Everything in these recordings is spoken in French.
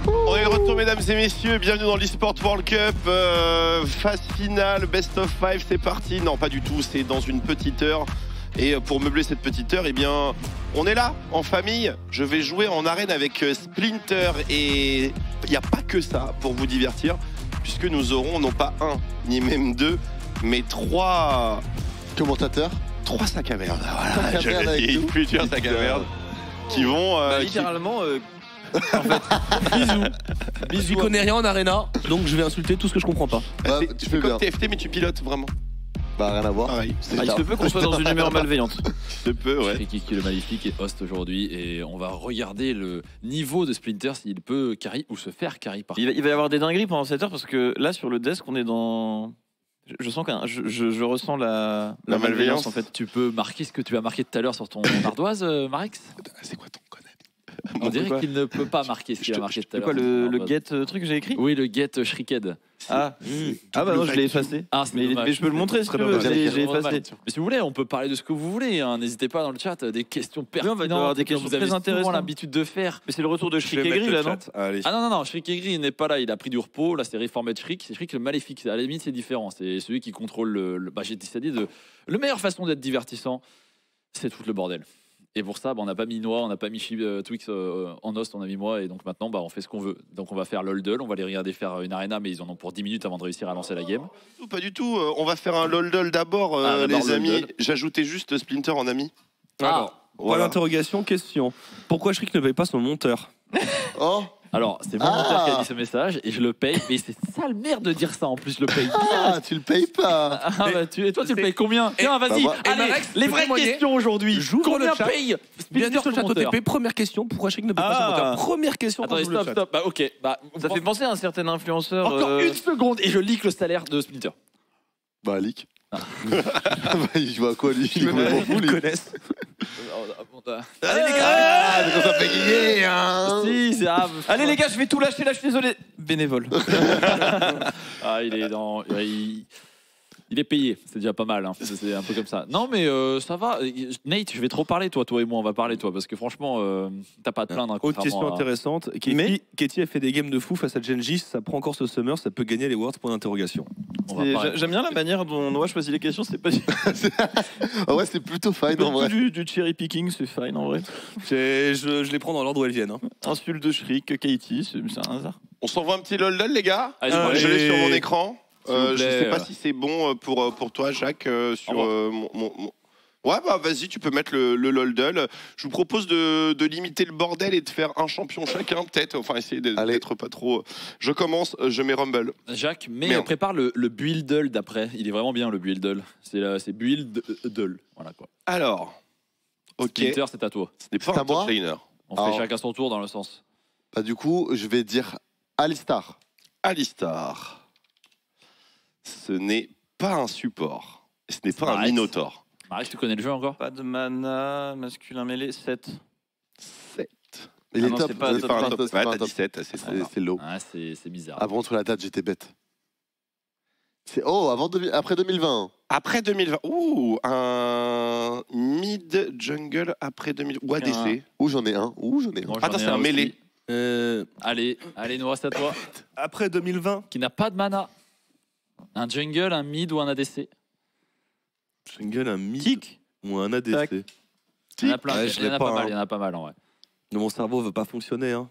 On est de retour, mesdames et messieurs. Bienvenue dans l'eSport World Cup. Phase finale, best of 5, c'est parti. Non, pas du tout, c'est dans une petite heure. Et pour meubler cette petite heure, eh bien, on est là, en famille. Je vais jouer en arène avec Splinter. Et il n'y a pas que ça pour vous divertir, puisque nous aurons non pas un, ni même deux, mais trois commentateurs. Trois sacs à merde. Voilà, sacs à je merde le dis, futurs sacs à merde. Qui vont... littéralement... En fait, bisous. J'y connais rien en arena, donc je vais insulter tout ce que je comprends pas. Bah, tu tu fais fais comme bien. TFT, mais tu pilotes vraiment. Bah rien à voir. Pareil. Il se peut qu'on soit dans une humeur malveillante. Je peux, ouais. Friki qui est le maléfique est host aujourd'hui et on va regarder le niveau de Splinter s'il peut carry ou se faire carry par. Il va y avoir des dingueries pendant cette heure parce que là sur le desk on est dans. Je sens je ressens la malveillance en fait. Tu peux marquer ce que tu as marqué tout à l'heure sur ton ardoise, Marex. C'est quoi ton connard? On dirait qu'il ne peut pas marquer ce qu'il a marqué tout à l'heure. Quoi le get truc que j'ai écrit? Oui, le get Shrieked. Ah bah non, je l'ai effacé. Ah, mais je peux le montrer si tu veux. J'ai effacé. Mais si vous voulez, on peut parler de ce que vous voulez. Hein. N'hésitez pas dans le chat, des questions pertinentes. on va avoir des questions que vous avez très intéressantes. souvent l'habitude de faire. Mais c'est le retour de Shriek et Gris là, non? Allez. Ah non, Shriek et Gris il n'est pas là, il a pris du repos. Là, c'est Reformed Shriek. C'est Shriek le maléfique. À la limite, c'est différent. C'est celui qui contrôle j'ai décidé de. La meilleure façon d'être divertissant, c'est de foutre le bordel. Et pour ça, on n'a pas mis Noah, on n'a pas mis Twix en host, on a mis moi. Et donc maintenant, on fait ce qu'on veut. Donc on va faire l'Hold'll, on va les regarder faire une arena, mais ils en ont pour 10 minutes avant de réussir à lancer la game. Pas du tout. On va faire un LOL'D'll d'abord, les amis. J'ajoutais juste Splinter en ami. Alors, point d'interrogation, question. Pourquoi Shriek ne paye pas son monteur? Oh. Alors, c'est mon monteur qui a dit ce message et je le paye. Mais c'est sale merde de dire ça en plus, je le paye. Ah, tu le payes pas. Ah bah et toi tu le payes combien? Tiens, vas-y, bah, allez, les vraies questions aujourd'hui. Combien paye Bienvenue Splinter sur le chat son monteur? OTP. Première question, pourquoi Shriek ne paye pas son monteur? Première question. Attendez, dans le chat. stop. Bah ok, Ça fait penser à un certain influenceur. encore une seconde et je leak le salaire de Splinter. Bah leak. Il joue à quoi lui? Il Ils connaissent. Allez les Ah, mais quand ça fait gagner, hein. Si, c'est grave. Allez les gars, je vais tout lâcher là, je suis désolé. Bénévole. Ah, il est payé, c'est déjà pas mal. Hein. C'est un peu comme ça. Non, mais ça va. Nate, je vais trop parler, toi et moi, on va parler, toi, parce que franchement, t'as pas à te plaindre. Hein, Autre question intéressante. Katie a fait des games de fou face à Genji. Ça prend encore ce summer, ça peut gagner les Worlds, point d'interrogation. J'aime bien la manière dont Noah choisit les questions, c'est pas Ah ouais, c'est plutôt fine en vrai. du cherry picking, c'est fine en vrai. Je les prends dans l'ordre où elles viennent. Hein. Insulte de Shriek, Katie, c'est un hasard. On s'envoie un petit LOL'D'll, les gars. Allez, Je l'ai sur mon écran. S'il vous plaît, Je sais pas si c'est bon pour toi, Jacques, sur mon... Ouais, bah vas-y, tu peux mettre le LOL'D'll. Je vous propose de limiter le bordel et de faire un champion chacun, peut-être. Enfin, essayer d'être pas trop... Je commence, je mets Rumble. Jacques, mais Merde. prépare le build-dull d'après. Il est vraiment bien, le build-dull. C'est build-dull. Voilà quoi. Alors, ok. Splinter, c'est à toi. Ce n'est pas C'est à un moi top laner. On fait chacun son tour dans le sens. Bah du coup, je vais dire Alistar. Alistar. Ce n'est pas un support. Ce n'est pas un Arrête. Minotaur. Marie, tu connais le jeu encore? Pas de mana, masculin mêlé, 7. 7. Il Ah est non, top. c'est pas un C'est pas un top. c'est Ouais, pas un t'as top. 17. C'est low. Ah, c'est bizarre. Avant sur la date, j'étais bête. C'est après 2020. Après 2020. Ouh, un mid-jungle après 2020. Ou ADC. Où j'en ai un. Moi, Attends, j'en ai c'est un aussi. mêlé. Allez, Noah, c'est à toi. Après 2020. Qui n'a pas de mana. Un jungle, un mid ou un ADC? Jungle, un mid Tic. ou un ADC. Tac. Il y en a plein, Ouais, il y en a pas mal, il y en a pas mal en vrai. Mon cerveau veut pas fonctionner. Hein.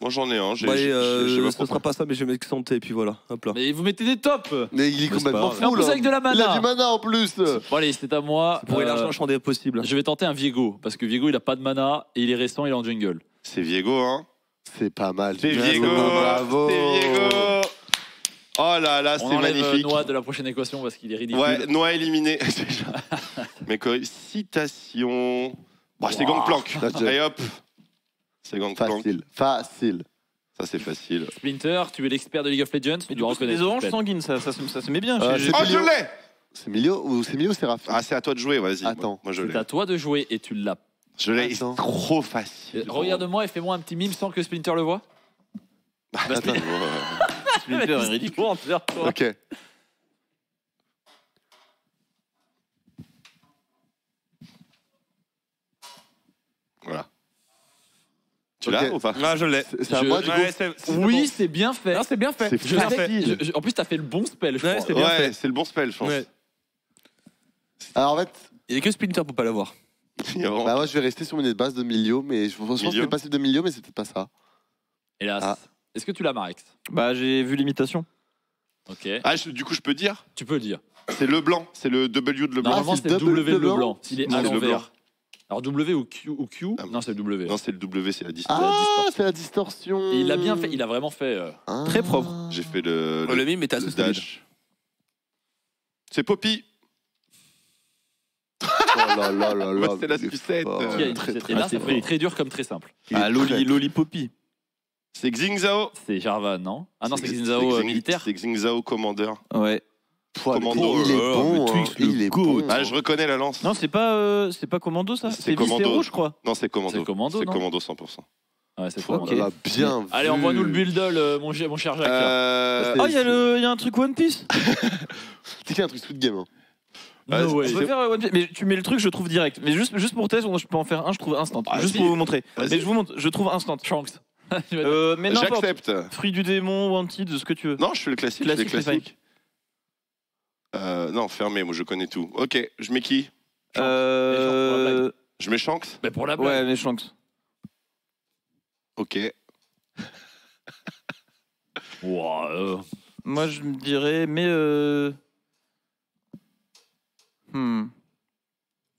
Moi, j'en ai un. Ce sera pas ça, mais je vais m'excenter et puis voilà. Hop là. Mais vous mettez des tops. Mais il est complètement Mais en fou plus là. avec de la Il a mana. du mana en plus. Bon allez, c'est à moi. Pour élargir le champ des possibles. Je vais tenter un Viego, parce que Viego il a pas de mana et il est récent, il est en jungle. C'est Viego, hein. C'est pas mal. C'est Viego. Bravo. C'est Viego. Oh là là, On c'est enlève magnifique. Noah de la prochaine équation parce qu'il est ridicule. Ouais, Noah éliminé. Mais quoi, citation. Bah, c'est Gangplank. Allez hop. C'est Gangplank. Facile. Ça, c'est facile. Splinter, tu es l'expert de League of Legends, tu dois reconnaître. Des oranges peut-être. sanguines, ça se met bien. Ah, J'ai- Oh, je l'ai. C'est Milio ou Séraphin? Ah, c'est à toi de jouer, vas-y. Attends. Moi, je C'est l'ai. à toi de jouer et tu l'as. Je l'ai. C'est Attends. trop facile. Regarde-moi et fais-moi un petit mime sans que Splinter le voit. Attends. Splinter est ridicule. Ok. Voilà. Tu l'as ou pas? Ah, je l'ai. C'est à moi, du coup. Ouais, Oui, c'est bien fait. Non, c'est bien fait. C'est Je bien sais- fait. en plus, t'as fait le bon spell, je Ouais, crois. c'est bien Ouais, fait. c'est le bon spell, je pense. Ouais. Alors, en fait, Il n'y a que Splinter pour pas l'avoir. Il y a vraiment- bah, moi, je vais rester sur une base de Milio, mais je pense que Milio. c'est passé de Milio, mais c'est peut-être pas ça. Hélas. Ah. Est-ce que tu l'as, Marex? Bah, j'ai vu l'imitation. Ok. Ah, du coup, je peux dire, Tu peux le dire. c'est le blanc, c'est le W de le blanc. Normalement, c'est c'est double W le blanc. blanc. S'il est Ah, à c'est le l'envers. Alors W ou Q, Ah, Non, c'est le W. Non, c'est le W, c'est la distance. Ah, c'est la distorsion. Et il a bien fait. Il a vraiment fait. Ah. Très propre. J'ai fait le Le mime est assez le solide. dash. C'est Poppy. Oh là là là là. Ouais, c'est la sucette. Qui a une Très, sucette. très Et là, ça fort. fait très dur comme très simple. Il est Ah, très- Loli Poppy. C'est Xingzao. C'est Jarvan, non? Ah non, c'est Xinzao Xing- militaire. C'est Xingzao Commander. Ouais. Commando. Il est Oh, bon. le Twix, hein. le Il est goat. bon. Ah, je reconnais la lance. Non, c'est pas Commando, ça. C'est C'est Commando. Viscéro, je crois. Non, c'est Commando. C'est Commando, C'est non Commando 100%. Ouais, c'est Oh Commando. là là, bien Allez, vu. envoie-nous le build, mon cher Jacques. là. Oh, il y a un truc One Piece. C'est qu'il y a un truc Squid Game. Hein. No way. On peut faire One Piece. Mais tu mets le truc, je trouve direct. Mais juste pour test, je peux en faire un, je trouve instant. Ah, Juste si. pour vous montrer. Vas-y. Mais je vous montre, je trouve instant. Shanks. Mais n'importe. J'accepte. Fruit du démon, Wanted, ce que tu veux. Non, je fais le classique. Classique, je fais le c'est classique. Non, fermé, moi je connais tout. Ok, je mets qui? Euh... Je mets Shanks. Mais pour la Ouais, blague. les Shanks. Ok. Wow, Moi, je me dirais, mais.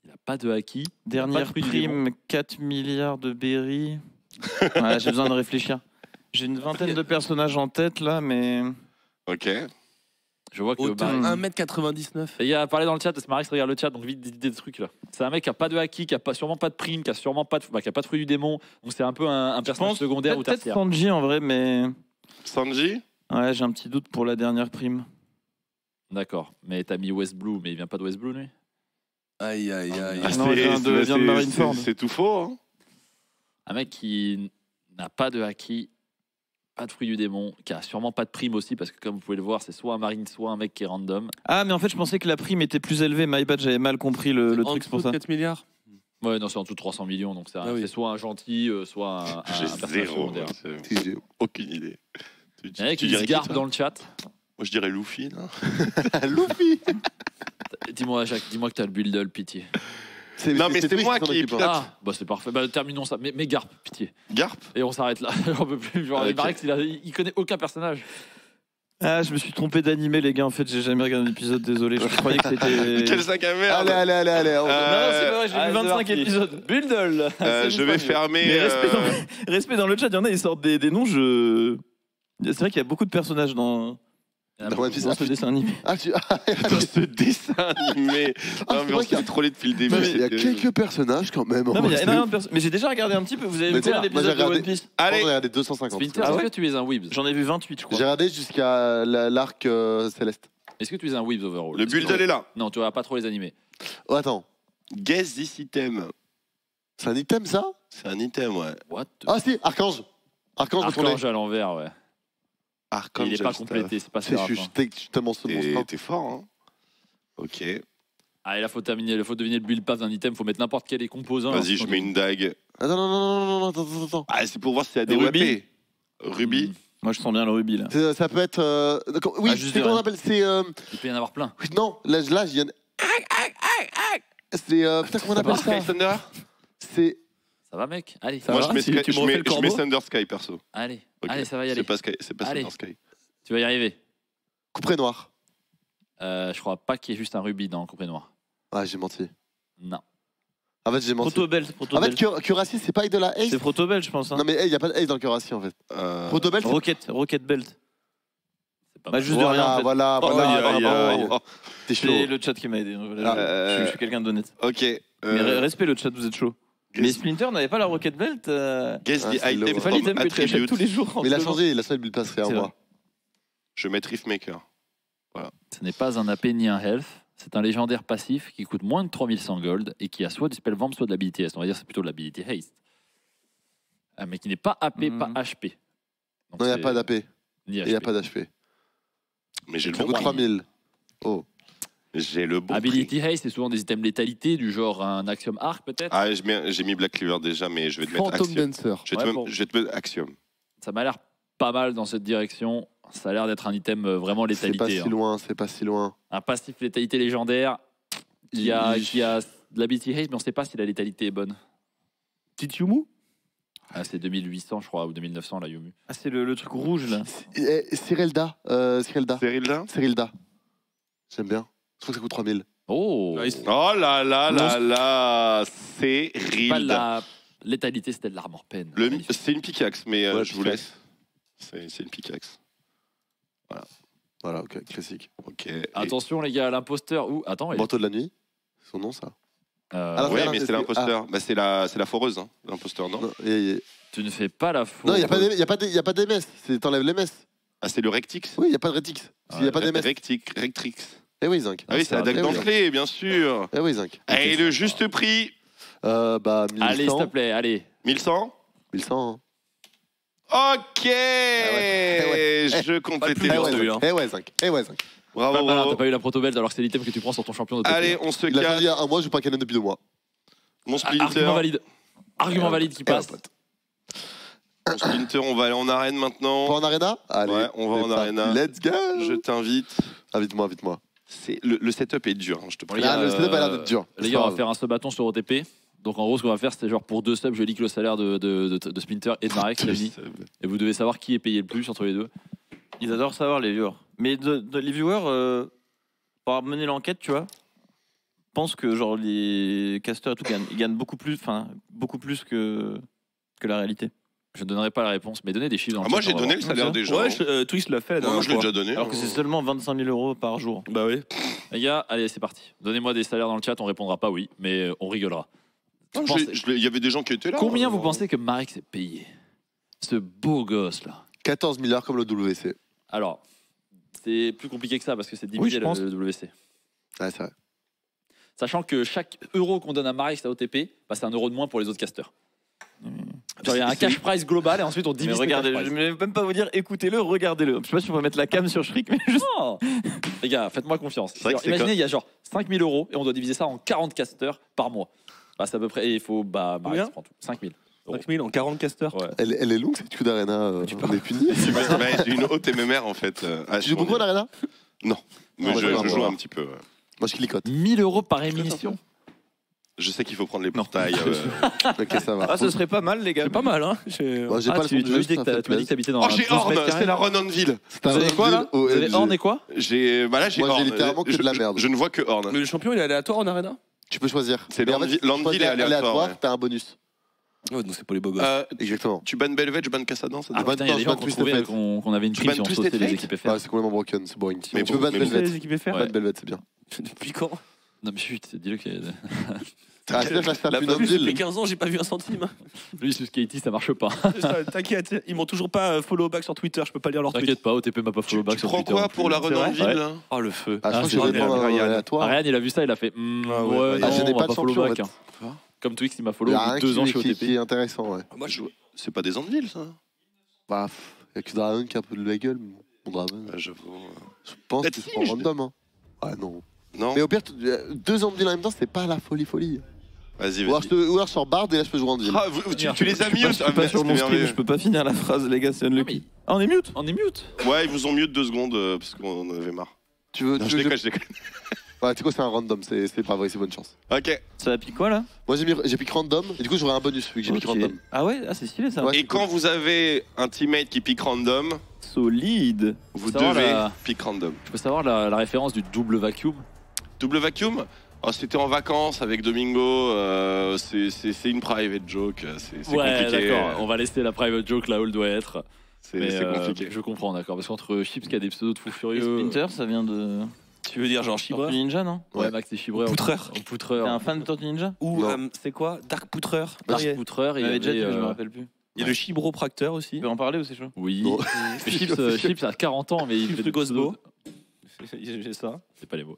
Il a pas de haki. Dernière fruit du prime, 4 milliards de berry. Ouais, j'ai besoin de réfléchir. J'ai une vingtaine de personnages en tête là, mais. Ok. Je vois que Autant Marex- 1m99. Les gars, parlez dans le chat, Marex regarde le chat, donc vite des trucs là. C'est un mec qui a pas de haki, qui a pas, sûrement pas de prime, qui a sûrement pas de, qui a pas de fruit du démon. Donc c'est un peu un personnage secondaire ou Peut-être tertiaire. Sanji en vrai, mais. Sanji. Ouais, j'ai un petit doute pour la dernière prime. D'accord. Mais t'as mis West Blue, mais il vient pas de West Blue lui. Aïe, aïe, aïe. Ah, non, il vient de Marineford. C'est tout faux. Hein. Un mec qui n'a pas de haki, pas de fruit du démon, qui a sûrement pas de prime aussi, parce que comme vous pouvez le voir, c'est soit un marine, soit un mec qui est random. Ah, mais en fait, je pensais que la prime était plus élevée. My bad, j'avais mal compris le truc, c'est pour ça. 4 milliards. Ouais, non, c'est en dessous de 300 millions, donc c'est Ah oui. c'est soit un gentil, soit un J'ai personnage zéro. secondaire. J'ai aucune idée. Il y en a qui dirais se garpent toi dans le chat. Moi je dirais Luffy. Non Luffy. Dis-moi, Jacques, dis-moi que t'as le build, pitié. Non, mais c'est Twix moi s'en qui ai occupe, hein. Peut-être. Ah, bah c'est parfait. Bah terminons ça. Mais garpe, pitié. Garp. Et on s'arrête là. J'en peux plus. Genre, Ok. Marex, il connaît aucun personnage. Ah, je me suis trompé d'animé, les gars. En fait, j'ai jamais regardé l'épisode, désolé. Je croyais que c'était. Quel sac à merde. Allez. Non, non, c'est pas vrai, j'ai Allez, vu c'est 25 parti. épisodes. Buildle Je vais fermer. Mais respect dans le chat, il y en a, ils sortent des noms, je. C'est vrai qu'il y a beaucoup de personnages dans Dans One Piece. ce dessin animé. Ah, tu... Dans ce dessin animé. Ah, Non, c'est mais on vrai qu'il y s'est a- trollé depuis le début. il y a c'était- quelques personnages quand même. Non, mais il y a C'est énormément ouf. de personnes. Mais j'ai déjà regardé un petit peu. Vous avez Mais vu combien moi, j'ai d'épisodes de regardé- One Piece J'en ai Allez. regardé 250. Splinter, Ah est-ce ouais que tu es un Weebs? J'en ai vu 28, je crois. J'ai regardé jusqu'à l'arc céleste. Est-ce que tu es un Weebs overall? Le build est là. Non, tu vois pas trop les animés. Oh, attends, Guess this item. c'est un item ça? C'est un item, ouais. What the- Ah si, Archange. Archange retourné. Archange à l'envers, ouais. Archange. Il est pas complété, c'est pas Je suis Séraphin. je suis tellement ce monstre. T'es fort, hein. Ok. Ah, et là, faut deviner le build pass d'un item. Faut mettre n'importe quel des composants. Vas-y, je mets une dague. Attends, non, attends. Ah, c'est pour voir si c'est Ruby. ADWP. Ruby. Moi, je sens bien le rubis là. Ça peut être. Oui, Ah, juste c'est de comment on rien. appelle? C'est. Il peut y en avoir plein. Non, là, je viens. C'est. Putain, comment on appelle ça? Sky Thunder. C'est. Ça va, mec? Allez, Ça Moi, va, je mets si tu me refais le je mets corbeau. Thunder Sky, perso. allez, Ok. allez, ça va y aller. C'est pas Allez. Thunder Sky. Tu vas y arriver. Couperet noir. Je crois pas qu'il y ait juste un rubis dans Coupé Noir. Ah, j'ai menti. Non. En fait, j'ai menti. Protobel, En fait, Protobel. Curacy, c'est pas avec de la Ace? C'est Protobel, je pense. Hein. Non, mais il n'y a pas de Ace dans le Curacy en fait. Protobel, c'est. Rocket Belt. C'est pas Bah, mal. juste de rien. En fait. Voilà. T'es chaud. C'est le chat qui m'a aidé. Voilà, je suis quelqu'un d'honnête. Ok. Mais respect le chat, vous êtes chaud. Mais Splinter n'avait pas la Rocket Belt. Guess Ah, the c'est item lourd. C'est pas from l'item que tu achètes attributes. tous les jours. en Mais il a ce moment. changé, il a changé le build pass, C'est regarde-moi. Je vais mettre Riftmaker. Ce n'est pas un AP ni un health. C'est un légendaire passif qui coûte moins de 3100 gold et qui a soit du spell vamp, soit de l'ability haste. On va dire que c'est plutôt de l'ability haste. Mais qui n'est pas AP, pas HP. Donc Non, il n'y a c'est- pas d'AP. Ni Il n'y a HP. pas d'HP. Mais j'ai le Ça bon coûte prix. 3000. Oh. J'ai le bon Ability prix. Haze, c'est souvent des items létalité, du genre un Axiom Arc peut-être. Ah, j'ai mis Black Cleaver déjà, mais je vais te mettre Phantom Axiom. Dancer. Je vais, Ouais, te, bon. je vais te mettre Axiom. Ça m'a l'air pas mal dans cette direction. Ça a l'air d'être un item vraiment C'est pas létalité. si loin, c'est pas si loin. Un passif létalité légendaire qui a de l'Ability Haze, mais on ne sait pas si la létalité est bonne. Petit Yumu. Ah, c'est 2800, je crois, ou 2900, la Yumu. Ah, c'est le truc rouge là. Cyrilda. Cyril Cyrilda. J'aime bien. Je trouve que ça coûte 3000. Oh Nice. Oh là là là là, Pas Cyril. la létalité, c'était de l'armor pen. C'est une pickaxe, mais Ouais, je vous pickaxe. laisse. C'est une pickaxe. Voilà, ok, classique. Ok. Et- Attention les gars, l'imposteur. Ouh, attends. Manteau de la nuit. Son nom, ça. euh, Ah, Ouais, regarde, mais c'est l'imposteur. Bah, c'est la foreuse, hein, l'imposteur, non? Non, tu ne fais pas la faute. non, il n'y a pas d'MS. T'enlèves les MS. Ah, c'est le Rectix? Oui, il n'y a pas de Retix. Il n'y a pas d'MS. Rectrix. Eh oui, Zinc. Ah oui, c'est la dague Eh oui. d'entrée, bien sûr. Eh oui, Zinc. Et le juste prix, Bah, 1100. Allez, s'il te plaît, allez. 1100. 1100. Hein. Ok, ouais. je complètais Eh le ouais, truc. Zinc. Eh ouais, Zinc. Eh ouais, Zinc. Bravo, Pas mal, hein, bravo. t'as pas eu la proto-belge alors que c'est l'item que tu prends sur ton champion de Allez, on se Il a casse. choisi un mois, je joue pas Canon depuis 2 mois. Mon Argument Splinter, valide. Argument valide qui passe. mon Splinter, on va aller en arène On maintenant. va en arena? Allez. Ouais, on va c'est en parti. arena. Let's go. Je t'invite. Invite-moi, invite-moi. Le setup est dur, hein, je te Bon, prie. les gars, Le setup a l'air d'être dur. Les gars, on va faire un sub-bâton sur OTP. Donc en gros, ce qu'on va faire, c'est genre pour 2 subs, je leak le salaire de Splinter et de Marek, Slavny. Et vous devez savoir qui est payé le plus entre les deux. Ils adorent savoir les viewers. Mais les viewers, pour avoir mené l'enquête, tu vois, pensent que genre les casters et tout ils gagnent beaucoup plus que la réalité. Je ne donnerai pas la réponse, mais donnez des chiffres dans le Ah, moi, chat, j'ai on va donné voir. le salaire des gens. Ouais, Twist l'a fait la Moi, dernière je l'ai fois. déjà donné. Alors que c'est seulement 25 000 euros par jour. Bah oui. Les gars, allez, c'est parti. Donnez-moi des salaires dans le chat, on répondra pas oui, mais on rigolera. Non, il y avait des gens qui étaient là. Combien vous pensez que Marek s'est payé? Ce beau gosse là. 14 milliards comme le WC. Alors, c'est plus compliqué que ça parce que c'est Oui, je divisé pense. le WC. Ouais, c'est vrai. Sachant que chaque euro qu'on donne à Marek à OTP, bah, c'est 1 euro de moins pour les autres casters. Genre, il y a un cash prize global et ensuite on Mais divise le regardez, cash je prize. ne vais même pas vous dire écoutez-le, regardez-le. Je sais pas si on peut mettre la cam sur Shriek, mais juste. Non. Les gars, faites-moi confiance. vrai que Genre, c'est imaginez, il y a genre 5 000 euros et on doit diviser ça en 40 casters par mois. Bah, c'est à peu près. Et il faut. Bah, Marek Combien se prend tout. 5 000. 5000 en 40 casters. Ouais. Elle est longue cette queue d'arena. On est puni. J'ai une haute MMR en fait. Tu joues beaucoup à l'arena? Mais Non, je ouais, joue ouais. un petit peu. Ouais. Moi, je clicote. 1000 euros par émission. Je sais qu'il faut prendre les portails. Ok, ça va. Ah, ce serait pas mal, les gars. C'est pas mal, hein. Moi, j'ai Ah, pas le tu son du m'as jeu, dit ça que fait tu m'as dit que plaisir. t'habitais dans Oh, un j'ai 12 mètres Horn, carrés. c'est la run on ville. C'est un Vous avez quoi là OMG. Vous avez Horn et quoi? Là, j'ai Moi, j'ai Horn. littéralement que de la merde. Je ne vois que Horn. Mais le champion, il est aléatoire en arena. Tu peux choisir. C'est Mais en fait, Landville- tu Landville choisis est aléatoire, ouais. t'as un bonus. Ouais, donc c'est pour les beaux gosses. Exactement. Tu bannes Belvet, je banne Cassadin, ça Ah doit- putain, il y a des gens qui ont Twisted trouvé Fate. qu'on avait une Tu prime bannes si on Twisted sautait les Fate équipes FR. Ouais, c'est complètement broken, c'est boring. Mais Tu peux bon, battre mais bon. C'est les Velvet. équipes FR. Ban Velvet, c'est bien. Depuis quand Non, mais chut, dis-le que. Ah, c'est-à-dire que là, je tape La une plus, Homme-Ville. depuis 15 ans, j'ai pas vu un centime. Lui, sous Katie, ça marche pas. T'inquiète, ils m'ont toujours pas follow back sur Twitter, je peux pas lire leur tweet. T'inquiète pas, OTP m'a pas follow back Tu sur prends Twitter. quoi non pour plus. la run C'est en vrai ville Ouais. là Oh le feu. Ah, je crois que c'est je vais vrai, prendre un Ryan. aléatoire. Ariane, il a vu ça, il a fait. Ah ouais, Ouais, Ryan. non, Ah, je n'ai on pas va de follow champion, back. en hein. Comme Twix, il m'a Il follow y au a bout un de 2 ans chez qui OTP. est intéressant, ouais. Moi, c'est pas des Anvil, ça. Bah, il y a que Dragon qui a un peu de la gueule. mais Mon Dragon. J'avoue. Je pense que Peut-être c'est si, pas je- random. Hein. Ah non. Non. Mais au pire, 2 Homme-Ville en même temps, c'est pas la folie. Vas-y, Ou alors, vas-y. je sors Bard et là, je peux jouer en Homme-Ville. Ah, tu les as mis Je suis pas sur mon stream, je peux pas finir la phrase, les gars, c'est unlucky. Ah, on est mute. On est mute. Ouais, ils vous ont mieux de 2 secondes parce qu'on en avait marre. Tu veux. Non, tu je veux déconne, je déconne. Ouais, tu sais quoi, c'est un random, c'est pas vrai, c'est bonne chance. Ok. Ça a piqué quoi là? Moi, j'ai piqué random et du coup, j'aurai un bonus vu que j'ai piqué Ok. random. Ah ouais, ah, c'est stylé ça. Ouais. Et quand vous avez un teammate qui pique random, Solide. vous Ça va, devez la- pique random. Je peux savoir la référence du double vacuum. Double vacuum. Oh, c'était en vacances avec Domingo. C'est une private joke. C'est Ouais, compliqué. d'accord. On va laisser la private joke là où elle doit être. Mais, C'est compliqué. Je comprends, d'accord. Parce qu'entre Chips qui a des pseudos de fou Et furieux. Splinter, ça vient de. Tu veux dire genre Shibra Tortue Ninja, non? Ouais, Ouais. Max et Chibreur. Poutreur. En T'es poutreur. un fan de Tortue Ninja? Ou Non. c'est quoi Dark Poutreur. Dark Il y a- Poutreur, Il il y y avait déjà dit, mais je me avait. rappelle plus. il y a le Chibropracteur aussi. Tu peux en parler ou c'est chaud? Oui. Non. Mais Chips a 40 ans, mais il Chips fait de des Gosbo. pseudos. J'ai ça. C'est pas les mots.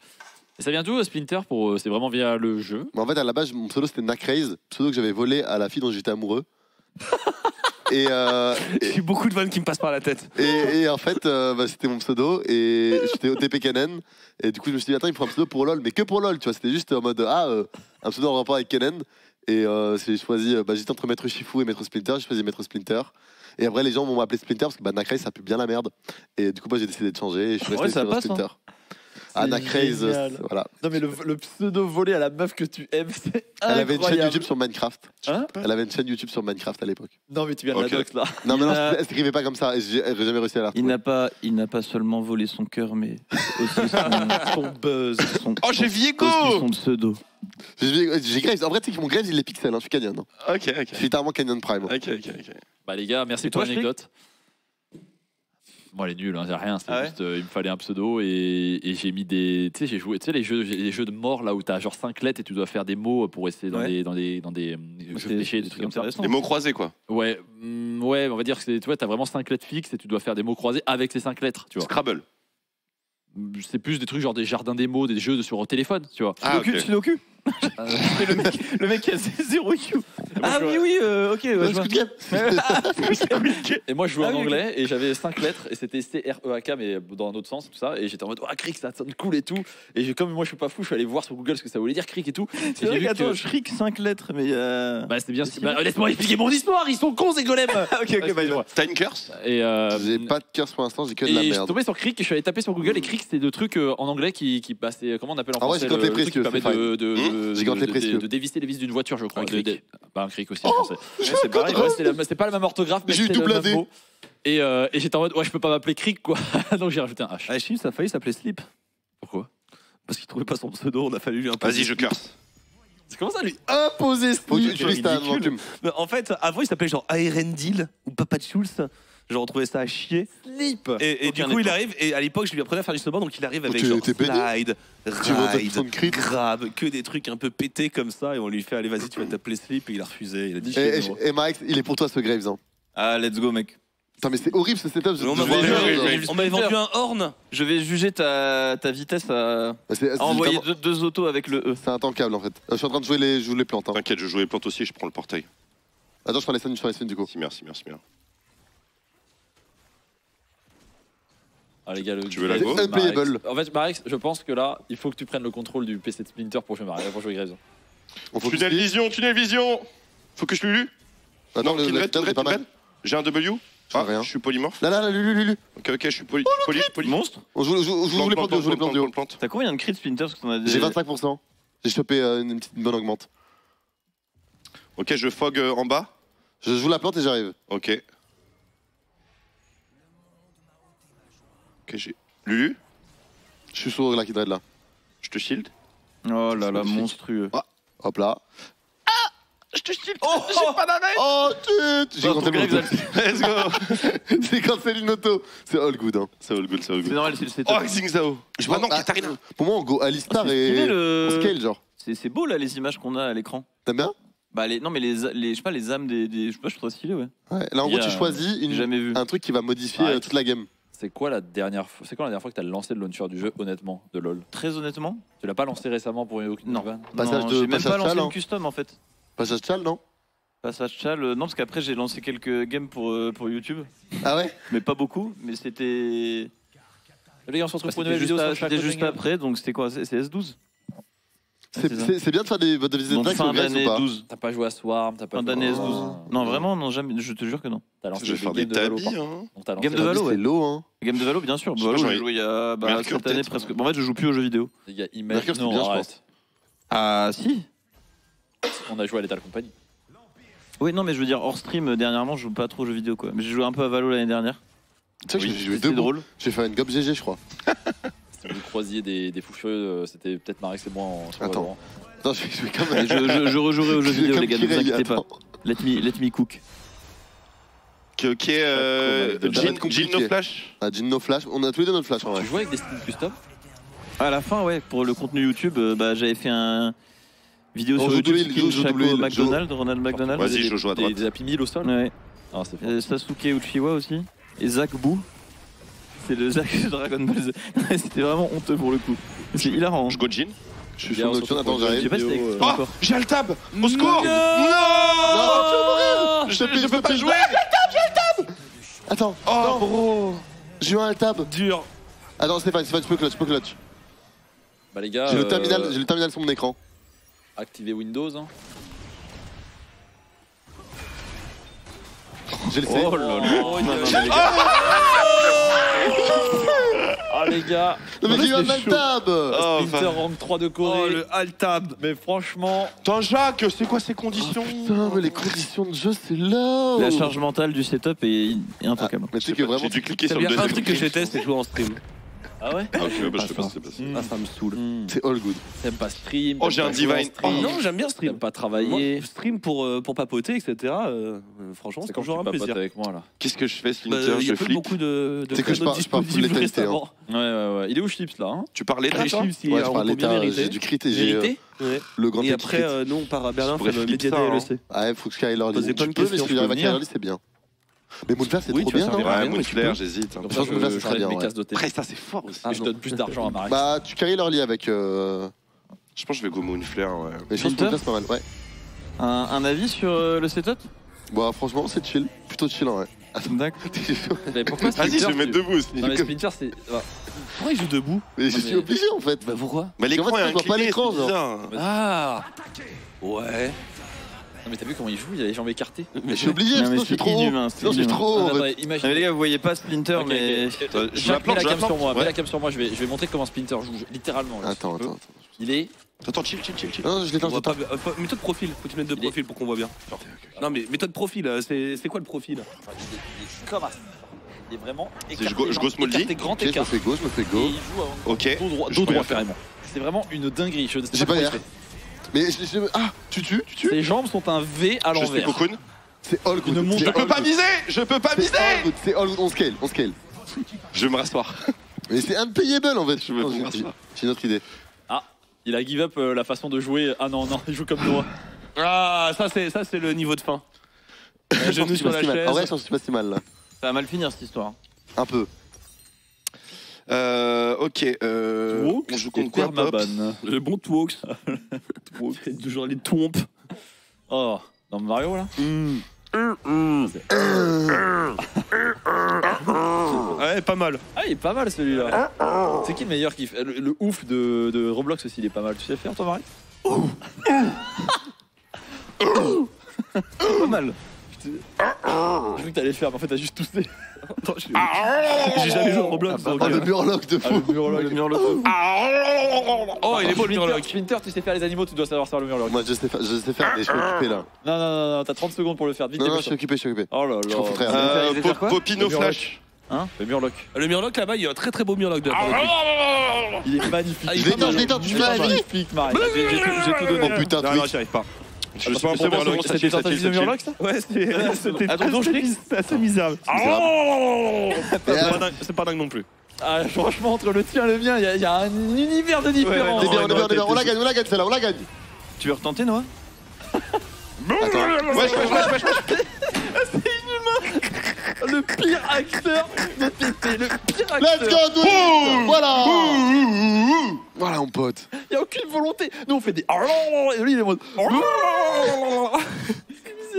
Et ça vient d'où Splinter pour c'est vraiment via le jeu. Mais en fait, à la base, mon pseudo c'était Nacraze, pseudo que j'avais volé à la fille dont j'étais amoureux. J'ai beaucoup de vannes qui me passent par la tête. Et en fait, c'était mon pseudo et j'étais au TP Kennen. Et du coup, je me suis dit, attends, il me faut un pseudo pour LoL, mais que pour LoL, tu vois. C'était juste en mode, un pseudo en rapport avec Kennen. Et j'ai choisi, j'étais entre Maître Shifu et Maître Splinter. J'ai choisi Maître Splinter. Et après, les gens m'ont appelé Splinter parce que Nacraze, ça pue bien la merde. Et du coup, moi, j'ai décidé de changer et je suis resté sur Splinter. Nacraze, voilà. Non, mais le pseudo volé à la meuf que tu aimes, c'est Elle avait une chaîne incroyable. YouTube sur Minecraft. Hein Elle avait une chaîne YouTube sur Minecraft à l'époque. Non, mais tu viens de la dox là. Non, mais non, elle s'écrivait pas comme ça. Et j'ai jamais réussi à la retrouver. Il n'a pas seulement volé son cœur, mais aussi son buzz. Oh, j'ai Viego. Aussi son pseudo. J'ai Graves. En vrai, tu sais que mon Graves, il est pixel. Je suis Canyon. Ok. Je suis littéralement Canyon Prime. Ok. Bah, les gars, merci Et pour toi, l'anecdote. Moi, elle est nulle, hein, c'est rien. C'est juste, il me fallait un pseudo et j'ai mis des. Tu sais, j'ai joué. Tu sais, les jeux de mort là où t'as genre 5 lettres et tu dois faire des mots pour essayer dans des jeux fléchés, des trucs comme ça. Les mots croisés, quoi. Ouais, ouais, on va dire que tu vois, t'as vraiment 5 lettres fixes et tu dois faire des mots croisés avec ces 5 lettres, tu vois. Scrabble. C'est plus des trucs genre des jardins des mots, des jeux sur téléphone, tu vois. Ah, ok. Sudoku. Le mec qui a 0 IQ. Ah oui, ok. Ouais, je vois. Et moi je jouais en anglais et j'avais 5 lettres et c'était C-R-E-A-K mais dans un autre sens tout ça et j'étais en mode cric ça sonne cool et tout et comme moi je suis pas fou je suis allé voir sur Google ce que ça voulait dire cric et tout. C'est vrai qu'attends, Shriek 5 lettres mais bah c'était bien. Laisse-moi expliquer mon histoire, ils sont cons ces golems. ok, bah T'as une curse? Et J'ai pas de curse pour l'instant, j'ai que de la je suis merde. tombé sur cric et je suis allé taper sur Google et cric c'était 2 trucs en anglais qui c'est comment on appelle en Ah ouais, français gigante les le truc qui précieux, permet c'est Gigante les précieux. de dévisser les vis d'une voiture je crois. Un cric. Bah un cric aussi en français. C'est pareil, c'est pas la même orthographe mais J'ai eu c'est le double même AD. mot. Et j'étais en mode ouais je peux pas m'appeler cric quoi donc j'ai rajouté un H. Achille, ça a failli s'appeler Slip. Pourquoi? Parce qu'il trouvait pas son pseudo, on a fallu lui imposer. Vas-y, je curse. C'est comment ça lui imposer ce Faut que tu truc utilises ta invention. Mais en fait, avant, il s'appelait genre Aerendil ou Papa Schulz. Genre, on trouvait ça à chier. Slip. Et du coup, il arrive, et à l'époque, je lui apprenais à faire du snowboard, donc il arrive avec tu genre t'es pédé slide, Tu veux ride, ton crit grave, que des trucs un peu pétés comme ça, et on lui fait allez, vas-y, tu vas t'appeler Slip, et il a refusé. Il a dit Et Max, il est pour toi ce Graves. Hein. Ah, let's go, mec. Putain, mais c'est horrible ce setup. on m'a vendu un horn. Je vais juger ta vitesse à envoyer deux autos avec le E. C'est intankable en fait. Je suis en train de jouer les plantes. Hein. T'inquiète, je joue les plantes aussi, je prends le portail. Attends, je prends les scènes du coup. Merci. Ah les gars, Tu veux la go? Unplayable. En fait, Marex, je pense que là, il faut que tu prennes le contrôle du PC de Splinter pour jouer Graves. On faut Tunnel vision. Faut que je lui. Attends, Non, le c'est pas mal. J'ai un W. Ah, rien. je suis polymorphe. Là, Lulu. Ok, je suis poli. Monstre. On joue les plantes du haut. plante. T'as combien de crits Splinter parce qu'on a J'ai 25%. J'ai chopé une bonne augmente. Ok, je fog en bas. Je joue la plante et j'arrive. Ok, j'ai. Lulu, Je suis sur la Kidred là. je te shield. Oh là là, magnifique. monstrueux. Hop là. Je te shield. J'ai pas d'arrêt. Oh, tut. J'ai cancellé une auto. Let's go. J'ai cancellé une auto. C'est all good. Hein. C'est all good. C'est normal, c'est Oh, Xingzao. Je vois non, Ah, Katarina. Pour moi, on go Alistar et on scale genre. C'est beau là les images qu'on a à l'écran. T'aimes bien? Bah non mais les je sais pas les âmes des je sais pas je trouve ça stylé ouais. Ouais. Là, en Il y gros, a- tu choisis J'ai jamais vu. un truc qui va modifier Ouais. toute la game. C'est quand la dernière fois que t'as lancé le launcher du jeu, honnêtement, de LoL? Très honnêtement. Tu l'as pas lancé récemment pour une Non. van? Passage Non, de- j'ai même passage pas lancé chal, une hein. custom en fait. Passage chal, non? Passage chal, non parce qu'après j'ai lancé quelques games pour YouTube, Ah ouais? mais pas beaucoup, mais c'était Les gars, on se retrouve pour une c'était nouvelle vidéo sur c'était juste Shaq après donc c'était quoi c'est S12. c'est ça. C'est bien de faire des visites Donc d'attaque fin sur Graves d'année ou pas? 12. T'as pas joué à Swarm, t'as pas Fin joué d'année à- S12. Non vraiment non jamais je te jure que non. T'as lancé Je vais des faire games des de Valo. tabis. par- Hein. Donc t'as lancé Game de la- Valo, ouais. C'est low, hein. Game de Valo bien sûr. Je sais pas, Valo j'en ai- j'ai joué il y a Mercure, cette année peut-être. presque. Bon, en fait je joue plus aux jeux vidéo. Les gars, Mercure, c'est non, bien, je arrête. Ah si. On a joué à Lethal Company. Oui non mais je veux dire hors stream dernièrement je joue pas trop aux jeux vidéo quoi. Mais j'ai joué un peu à Valo l'année dernière. Tu sais que j'ai joué C'était deux drôle. J'ai fait une gobe GG, je crois. Si vous croisiez des fous furieux, c'était peut-être Marex et moi en sur Attends. Valorant. Attends, je vais quand Et même. je rejouerai aux jeux Je vais vidéo comme les gars ne vous Kirei, inquiétez pas. attends. Let me cook. Ok, Ça va être compliqué. Jean No Flash. Ah, Jin no flash. On a tous les deux notre flash en vrai. Tu jouais avec des skins custom? À la fin, ouais, pour le contenu YouTube, bah, j'avais fait un vidéo On sur joue YouTube double, skin joue Chaco double, McDonald, Ronald McDonald. Vas-y, je joue à droite. Des Happy Meal au sol? Ouais. Ah, c'est fort. Sasuke Uchiwa aussi. Et Zach Boo. C'est le Zach de Dragon Ball Z. C'était vraiment honteux pour le coup. C'est hilarant. Je go Jean. Je suis sur Nocturne, attends, Je sais j'arrive. pas si t'as expliqué Oh, encore. j'ai Altab. Au secours. Non, tu vas mourir. Je peux pas jouer. Attends. Oh, non. bro. J'ai eu un tab. Dur. Attends, Stéphane, je peux clutch. Bah les gars, J'ai le terminal sur mon écran. activez Windows. Hein. J'ai le C. Oh là là. Oh, Non, non, il- mais les gars. Ah les gars, Non mais j'ai eu un c'est chaud. tab. Oh, Splinter rank 3 de Oh, Corée. le alt-tab. Mais franchement, Attends, Jacques, c'est quoi ces conditions? Putain, mais les conditions de jeu, c'est là. La charge mentale du setup est intouchable. Mais tu sais que vraiment, J'ai dû cliquer T'as sur le bien un deuxième. truc que je déteste, c'est jouer en stream. ah ouais. Ah, ok, bah, je sais pas, c'est pas ça. Ah, ça me saoule. c'est all good. T'aimes pas stream. Oh, t'aimes j'ai pas un jouer en divine. stream, Non, j'aime bien stream. T'aimes pas travailler. Moi, stream pour papoter, etc. Franchement, c'est C'est quand toujours tu un papotes plaisir. avec moi là. Qu'est-ce que je fais, Bah, Splinter? il y Je a pas flippe. beaucoup de C'est que je canaux pars full disponibles létalité, hein. récemment. Ouais. Il est où Chips là hein? Tu parlais Et de toi? Chips, il Ouais, a je un parlais repos bien j'ai mérité. du crit et j'ai Vérité. Ouais. le grand Et crit. après, nous, on part à Berlin Je pourrais faire le flip média ça, hein. DLC. Ouais, faut que Skyler Posez Lee. plein Tu de peux, mais questions, si j'arrive à je peux venir. Skyler Lee, c'est bien. Mais Moonflare, c'est Oui, trop tu vas bien, servir non à Ouais, rien, mais tu Moonflare, peux. j'hésite. Comme Je ça, pense que là, ce je serait règle bien, mes ouais. cases d'hôtel. Après, ça, c'est fort aussi. Et je donne plus d'argent à Marek. Bah, tu carry leur lit avec. Je pense que je vais go Moonflare, ouais. Mais je pense que Splinter Moonflare, c'est pas mal. Ouais. Un avis sur le setup? Bon, franchement, c'est chill. Plutôt chill, en vrai. D'accord. Mais pourquoi Vas-y, Splinter, je vais me mettre tu- debout aussi. Non mais Splinter c'est. Pourquoi il joue debout? Mais je Non, suis mais- obligé, en fait. Bah pourquoi? Mais l'écran Parce est qu'en fait, je vois pas incliné, l'écran, c'est genre. bizarre. Ah ouais. Non mais t'as vu comment il joue, il a les jambes écartées. Mais je suis obligé, Non, mais sinon je suis c'est trop haut. inhumain, c'est Sinon je suis inhumain. trop haut, en fait. Attendez, Non, mais imagine. les gars, vous voyez pas Splinter, Ok, mais. ok. Je la Jacques, plante, mets je la la cam sur plante. moi, mets Ouais. la cam sur moi, je vais montrer comment Splinter joue, littéralement. là, si tu Attends. veux. Il est. Attends, chill. Non, je l'éteins, On je voit pas l'éteins. bien. Méthode profil, faut que tu mettes deux Il est- profils pour qu'on voit bien. Non mais méthode profil, c'est quoi le profil? Il est comme ça. Il est vraiment je écarté. go- je go small écarté, D. grand Ok, je me écart. fais go, je me fais Et go. il joue à Ok. dos droit, Je dos peux droit rien faire. carrément. C'est vraiment une dinguerie. Je sais J'ai pas comment il l'air. fait. Mais ah, tu tues. Ses jambes sont un V à Je suis l'envers. cocoon. C'est all good. Une montre. C'est Je peux all pas good. miser. Je peux pas C'est miser. all good, c'est all good. On scale. Je vais me rasseoir. Mais c'est unpayable en fait. Je veux Non, voir j'ai ça. j'ai une autre idée. Il a give up la façon de jouer. Ah non, il joue comme toi. Ah ça c'est le niveau de fin. Genou sur la chaise. En vrai, je suis pas si mal là. Ça va mal finir cette histoire. Un peu. Ok. On joue contre quoi, Pops? Permaban. Le bon Twox. Toujours les tompes. Oh, dans Mario là. Ouais, pas mal. Ah, il est pas mal celui-là. C'est qui le meilleur qui fait le ouf de Roblox aussi, il est pas mal. Tu sais faire toi, Marie? Pas mal. Je crois que t'allais le faire, mais en fait t'as juste toussé. Attends, j'ai jamais joué à Roblox. donc, Oh, le murloc de Ah, fou. le murloc. Oh, il est beau le murloc. Splinter, tu sais faire les animaux, tu dois savoir faire le murloc. Moi, je sais faire, mais je suis occupé là. Non, t'as 30 secondes pour le faire. Vite, Non, je dépêche-toi. suis occupé. Oh là Je comprends, là. frère. Il va faire quoi Popino Le murloc. Flash. Le murloc. Le murloc là-bas, il y a un très très beau murloc de la part de lui. Il est magnifique. Ah, Je l'éteins, tu Il fais est la vie. magnifique, Marie. J'ai tout donné. Oh putain, Non, Twitch. non, j'y arrive pas. Je suis pas un C'est bon bon, murloc. c'était tentative de murloc ça? Ouais, c'était Attends, assez misérable. C'est pas dingue non plus. Ah, franchement, entre le tien et le mien, il y a un univers de différence. On est bien, on la gagne celle-là, on la gagne. Tu veux retenter, Noah? Attends. Wesh. Le pire acteur de TT, le pire Let's acteur. go, dude. Voilà. Voilà, mon pote. Il n'y a aucune volonté. Nous, on fait des. Et lui, il est en mode.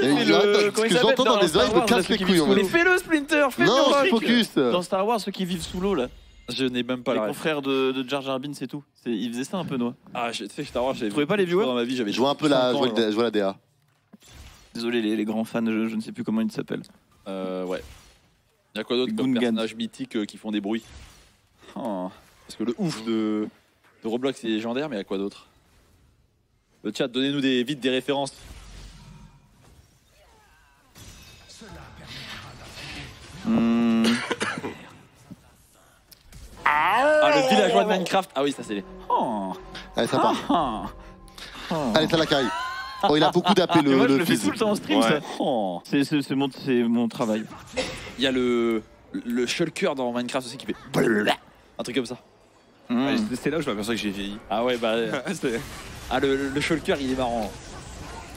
Et Mais ce que j'entends dans les oreilles me casse les couilles en Mais fait. fais-le, Splinter, fais Non, le focus. Dans Star Wars, ceux qui vivent sous l'eau là. Je n'ai même pas Les la ref. confrères de Jar Jar Binks, c'est tout. Il faisait ça un peu, Noah. Ah, tu sais, Star Wars, j'avais. trouvez pas les viewers dans ma vie, j'avais. Je vois un peu la, 5 ans, je vois la DA. Désolé, les grands fans, je ne sais plus comment ils s'appellent. Ouais. Il y a quoi d'autre comme Gungans. personnages mythiques qui font des bruits? Oh. Parce que le ouf de Roblox est légendaire, mais il y a quoi d'autre? Le chat, donnez-nous vite des références. Ah, le villageois de Minecraft. Ah oui, ça c'est les. Oh. Allez, ça part. Ah. Allez, ça la carry. Oh, il a beaucoup d'AP Et moi, je le le fais fils. tout le temps en stream, Ouais. ça. Oh. C'est mon travail. Il y a le shulker dans Minecraft aussi qui fait. Un truc comme ça. Ouais, c'est là où je m'aperçois que j'ai vieilli. Ah ouais, bah. C'est- Ah, le shulker, il est marrant.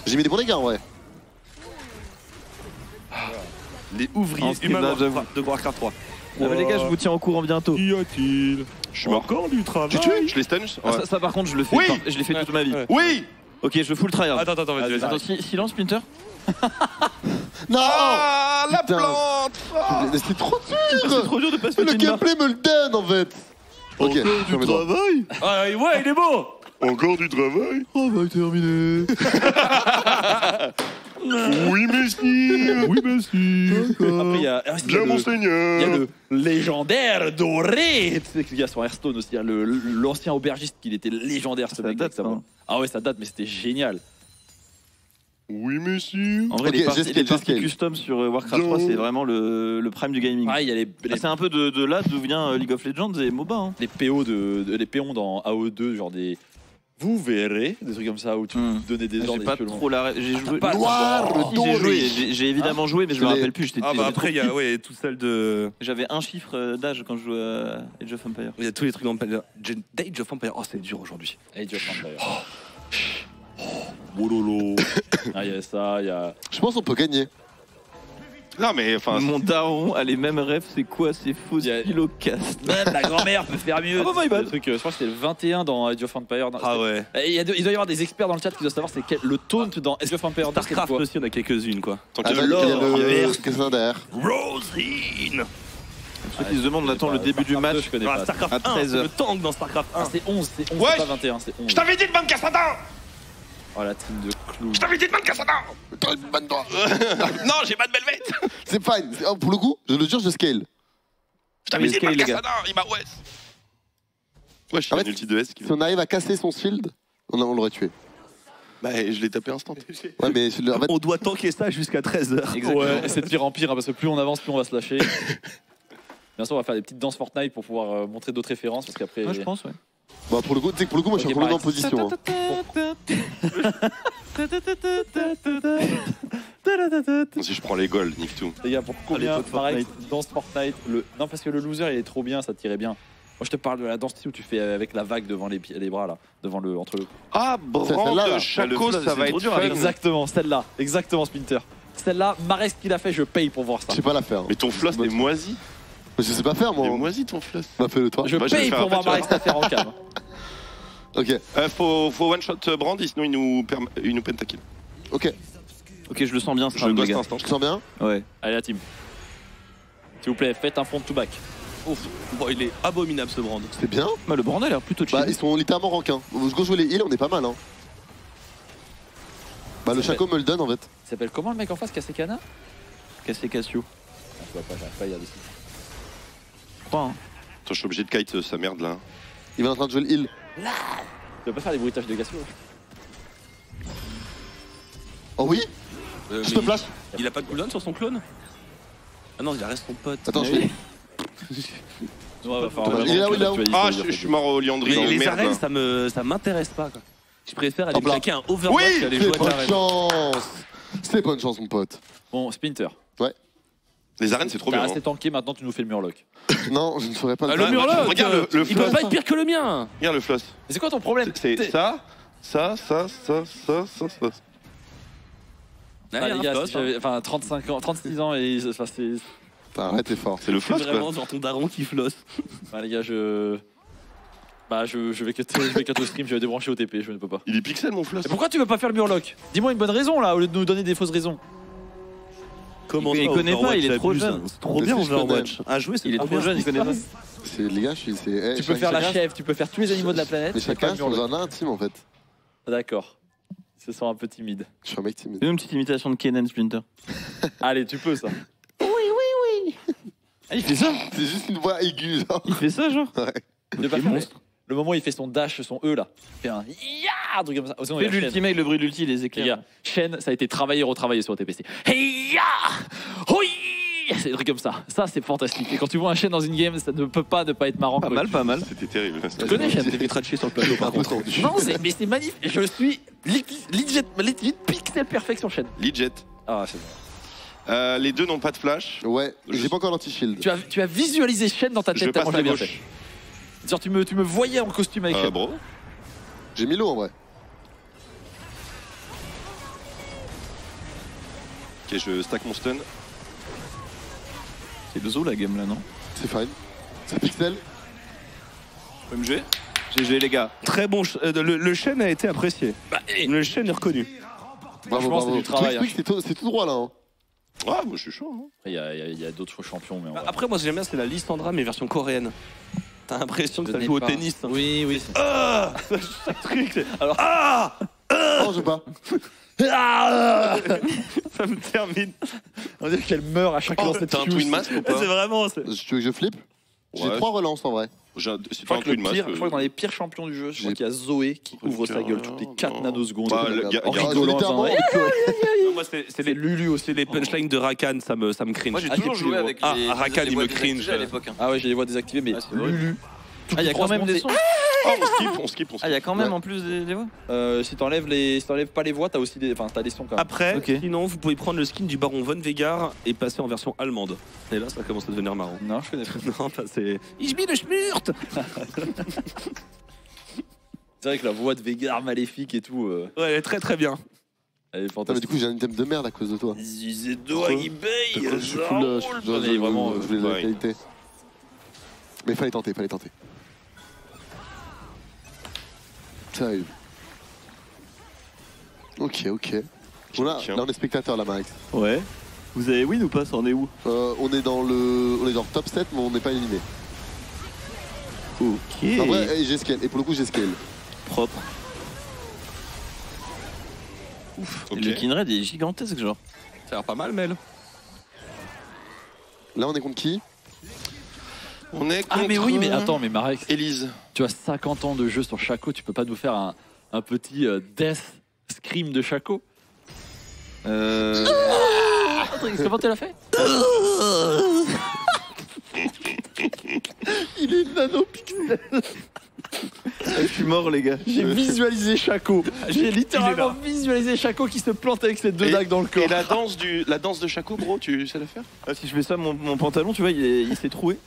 J'ai mis des bons dégâts, ouais. Les ouvriers En stream, humains là, j'avoue. de Warcraft 3. Ah bah, les gars, je vous tiens au courant bientôt. Qu'y a-t-il? Je suis mort. Encore du travail. Tu tues? Je les stun? Ah, Ouais. ça, par contre, je le fais. Oui. Je l'ai fait toute ma vie. Ouais. Oui. Ok, je full tryhard. Attends, vas-y, Vas-y. vas-y. Attends, silence, Splinter. Non Ah, la Putain. plante. Mais c'est trop C'est dur. trop dur de passer Le gameplay me le donne en fait. Ok, ferme les doigts. travail. Ah ouais, il est beau. Encore du travail. Oh bah terminé. Oui, monsieur. Oui, monsieur. Après, il y a Bien, mon il y a seigneur. le légendaire doré. Tu sais qu'il y a sur Hearthstone aussi, il y a l'ancien aubergiste qui était légendaire ce Ça mec. date, ça, notamment. hein. Ah ouais, ça date, mais c'était génial. Oui, monsieur. En vrai, Ok, les parties, j'escale, les parties j'escale. custom sur Warcraft 3, c'est vraiment le prime du gaming. Ouais, il y a les C'est un peu de là d'où vient League of Legends et MOBA. Hein. les PO les péons dans AO2, genre des. Vous verrez, des trucs comme ça où tu donnais des ordres. J'ai pas des trop la. J'ai joué. pas- Noir, Si, j'ai doré. joué, j'ai évidemment joué, mais je me C'est les- rappelle plus. J'étais Ah bah j'étais après, il y trop a ouais, tout celle de. petit. J'avais un chiffre d'âge quand je jouais à Age of Empires. Il y a tous les trucs dans le Age of Empires. Oh, c'est dur aujourd'hui. Age of Empires. Wololo. Ah, il y a ça, il y a. Je pense qu'on peut gagner. Non, mais enfin. Mon daron a les mêmes rêves, c'est quoi ces faux Il y a- pilocastes? Même la grand-mère peut faire mieux. Ah bah, my bad. Le truc, je crois que c'était le 21 dans Age of Empires. Ah ouais. Et il doit y avoir des experts dans le chat qui doivent savoir c'est le taunt dans Age of Empires. c'est Starcraft quoi. aussi, on a quelques-unes quoi. Tant Ah, qu'il y là, a il y a l'or. le cassin derrière. Rosine. Ceux qui se demandent, on attend le début du match. Je connais Ah, pas. Starcraft À 1, 13 c'est heures. le tank dans Starcraft 1. Ah, c'est 11, c'est 11, Ouais. c'est pas 21, c'est 11. Je t'avais dit de me casser Oh la team de clous. Je t'avais dit de me casser T'as une bonne doigt. Non, j'ai pas de Belvet. C'est fine. Oh, pour le coup, je le jure, je scale. Je t'avais dit de Scale, me les casser gars. il m'a ouais. Ouais, je suis En un fait, ulti de S qui Si on arrive à casser son shield, on l'aurait tué. Bah, je l'ai tapé instant. Ouais, mais en fait, On doit tanker ça jusqu'à 13h. Ouais, et c'est de pire en pire hein, parce que plus on avance, plus on va se lâcher. Bien sûr, on va faire des petites danses Fortnite pour pouvoir montrer d'autres références parce qu'après. Ouais, je pense, ouais. bah, pour le coup, tu sais que pour le coup, moi, je suis Ok, un peu en pareil. position. Si je prends les golds, nique tout. Les gars, pour combien l'époque pareil, danse Fortnite Non, parce que le loser il est trop bien, ça tirait bien. Moi je te parle de la danse où tu fais avec la vague devant les bras là, devant le entre le. Ah, celle-là, Brand là. Chaco, Le ça flow, va c'est trop être dur fun. avec Exactement, celle-là, exactement Splinter. Celle-là, Marek ce qu'il a fait, je paye pour voir ça. Je sais pas la faire. Mais ton floss est moisi. Je sais pas faire, Il est moi. moisi ton floss. Bah, fais-le toi. Je Moi, je vais paye le faire pour voir après, Marek la faire en cam. Ok, Faut one shot Brand, sinon il nous pentakill. ok. Ok, je le sens bien, ce Je round, les ghost gars. instant. Tu te sens bien? Ouais. Allez la team. S'il vous plaît, faites un front to back. Ouf. Bon, il est abominable ce brand. C'est bien? Bah, le brand a l'air plutôt chill. Bah, ils sont littéralement rank 1. Je go jouer les heals, on est pas mal, hein. Bah, le Ça Chaco me le donne en fait. Il s'appelle comment le mec en face, Kasekana Cassé Cassio. Je vois pas, j'arrive pas à lire dessus. Je crois, hein. Attends, je suis obligé de kite sa merde là. Il va en train de jouer le heal. Tu vas pas faire des bruitages de Gassio Oh oui? Je mais te flash. il a pas de cooldown sur son clone? Ah non, il reste son pote. Attends, je Mais vais. Ouais, va falloir Il vraiment est là, que il est là. tu ailles Ah, choisir, je suis mort au liandry. Mais les Merde. arènes, ça m'intéresse pas quoi. Je préfère aller Hop là. claquer un Overwatch Oui, qu'aller C'est jouer à bonne l'arène. chance. C'est bonne chance, mon pote. Bon, Splinter. Les arènes, c'est trop T'as bien. assez tanké, maintenant tu nous fais le murloc. Non, je ne ferai pas Ah, le le faire. murloc, regarde le il peut floss. pas être pire que le mien. Regarde le floss. Mais c'est quoi ton problème C'est T'es- ça. Ah, les gars, si j'avais- enfin 35 ans, 36 ans et enfin, c'est. Arrête, t'es fort. C'est le C'est floss quoi. vraiment genre ton daron qui flosse. Enfin, les gars, je vais cut au stream, je vais débrancher OTP, je ne peux pas. Il est pixel mon floss. Et pourquoi tu veux pas faire le murloc Dis-moi une bonne raison là, au lieu de nous donner des fausses raisons. Comment Il ça, connaît pas, Overwatch, il est trop abuse. jeune. C'est trop Mais bien si, je Overwatch. À jouer, c'est Il est trop jeune, il connaît pas. C'est les gars, je suis. Tu peux faire la chèvre, tu peux faire tous les animaux de la planète. Mais mais pas chacun le son murloc. jardin intime en fait. D'accord. Ils se sent un peu timide. Je suis un mec timide. Fais-nous une petite imitation de Kenan Splinter. Allez, tu peux ça. Ah, il fait ça. C'est juste une voix aiguë, genre. Il fait ça, genre. De pas Ok, faire monstre. le moment où il fait son dash, son E là. Il fait un ya, un truc comme ça. Oh, sinon, il y Fais a Shen. l'ultimate, le bruit d'ulti, les Les éclairs. gars, Shen, ça a été travaillé, retravaillé sur TPC. Hey ya, oui, c'est des trucs comme ça. Ça, c'est fantastique. Et quand tu vois un Shen dans une game, ça ne peut pas ne pas être marrant. Pas quoi. mal, pas mal. C'était terrible. Tu connais Shen J'ai fait tracher sur le plateau par contre. Non, mais c'est magnifique. Je suis legit pixel perfection Shen. Legit. Ah, c'est bon. Les deux n'ont pas de flash. Ouais, j'ai pas encore l'anti-shield. Tu as visualisé Shen dans ta Je tête passe tellement je à l'ai bien gauche. fait. Genre, tu me voyais en costume avec Shen. Bro. J'ai mis l'eau en vrai. Ok, je stack mon stun. C'est le zoo, la game, là, non? C'est fine. C'est pixel. MG. GG, les gars. Très bon. Le chêne a été apprécié. Le chêne est reconnu. Bravo, Franchement, c'est bravo. du travail, Quick, c'est tout droit là. Hein. Ah, moi je suis chaud. hein. Il y a d'autres champions, mais on va- Après, moi, ce que j'aime bien, c'est la Lissandra, mais version coréenne. T'as l'impression que Je ça n'ai joue au pas. tennis. hein. Oui, oui. Ah Chaque truc, c'est- Alors- Non, je veux pas. ça me termine. On dirait qu'elle meurt à chaque Oh, fois. t'as un twin mask ou pas C'est vraiment. Tu veux que je flippe J'ai Ouais. 3 relances en vrai. C'est Je pas crois, un que le twin mask. pire, je crois que dans les pires champions du jeu, je crois qu'il y a Zoé qui ouvre sa gueule toutes les 4 nanosecondes. Bah, le gars- en gars- rigolant, littéralement, en Non, moi, c'est C'est les, Lulu aussi. c'est les punchlines de Rakan, ça me cringe. Moi j'ai Ah, toujours j'ai joué plus les avec voix. les. Ah, Rakan, les il voix me désactivées cringe. à l'époque. hein. Ah ouais, j'ai les voix désactivées, mais Ah, c'est horrible. Lulu. Ah, il y a quand même des sons. Oh, on skip. Ah, il y a quand même en plus des voix. Si t'enlèves pas les voix, t'as aussi des, enfin, t'as des sons quand même. Après, Ok. sinon, vous pouvez prendre le skin du baron von Vegar et passer en version allemande. Et là, ça commence à devenir marrant. Non, je connais pas. Non, bah, c'est. Ich bin Schmurt C'est vrai que la voix de Vegar maléfique et tout, Ouais, elle est très très bien. elle est Putain, mais du fantastique. coup, j'ai un item de merde à cause de toi. C'est Quoi qui paye. Je suis full, je voulais de la ouais. qualité. Mais fallait tenter. Sérieux. Ok. Bon, là, Tiens. on est spectateur là, Max. Ouais. Vous avez win ou pas? Ça en est où? On est dans le top 7, mais on n'est pas éliminé. Ok. En vrai, j'ai scale. Et pour le coup, j'ai scale. Propre. Ok. Le Kinred il est gigantesque, genre. Ça a l'air pas mal, Mel. Là, on est contre qui On est Ah mais oui, mais attends, mais Marek, Élise. tu as 50 ans de jeu sur Shaco, tu peux pas nous faire un petit death scream de Shaco? Comment tu l'as fait? Il est nano-pixel. Je suis mort, les gars. J'ai visualisé Shaco. J'ai littéralement visualisé Shaco qui se plante avec ses deux dagues dans le corps. Et la danse de Shaco, bro, tu sais la faire? Ah, si je fais ça, mon pantalon, tu vois, il s'est troué.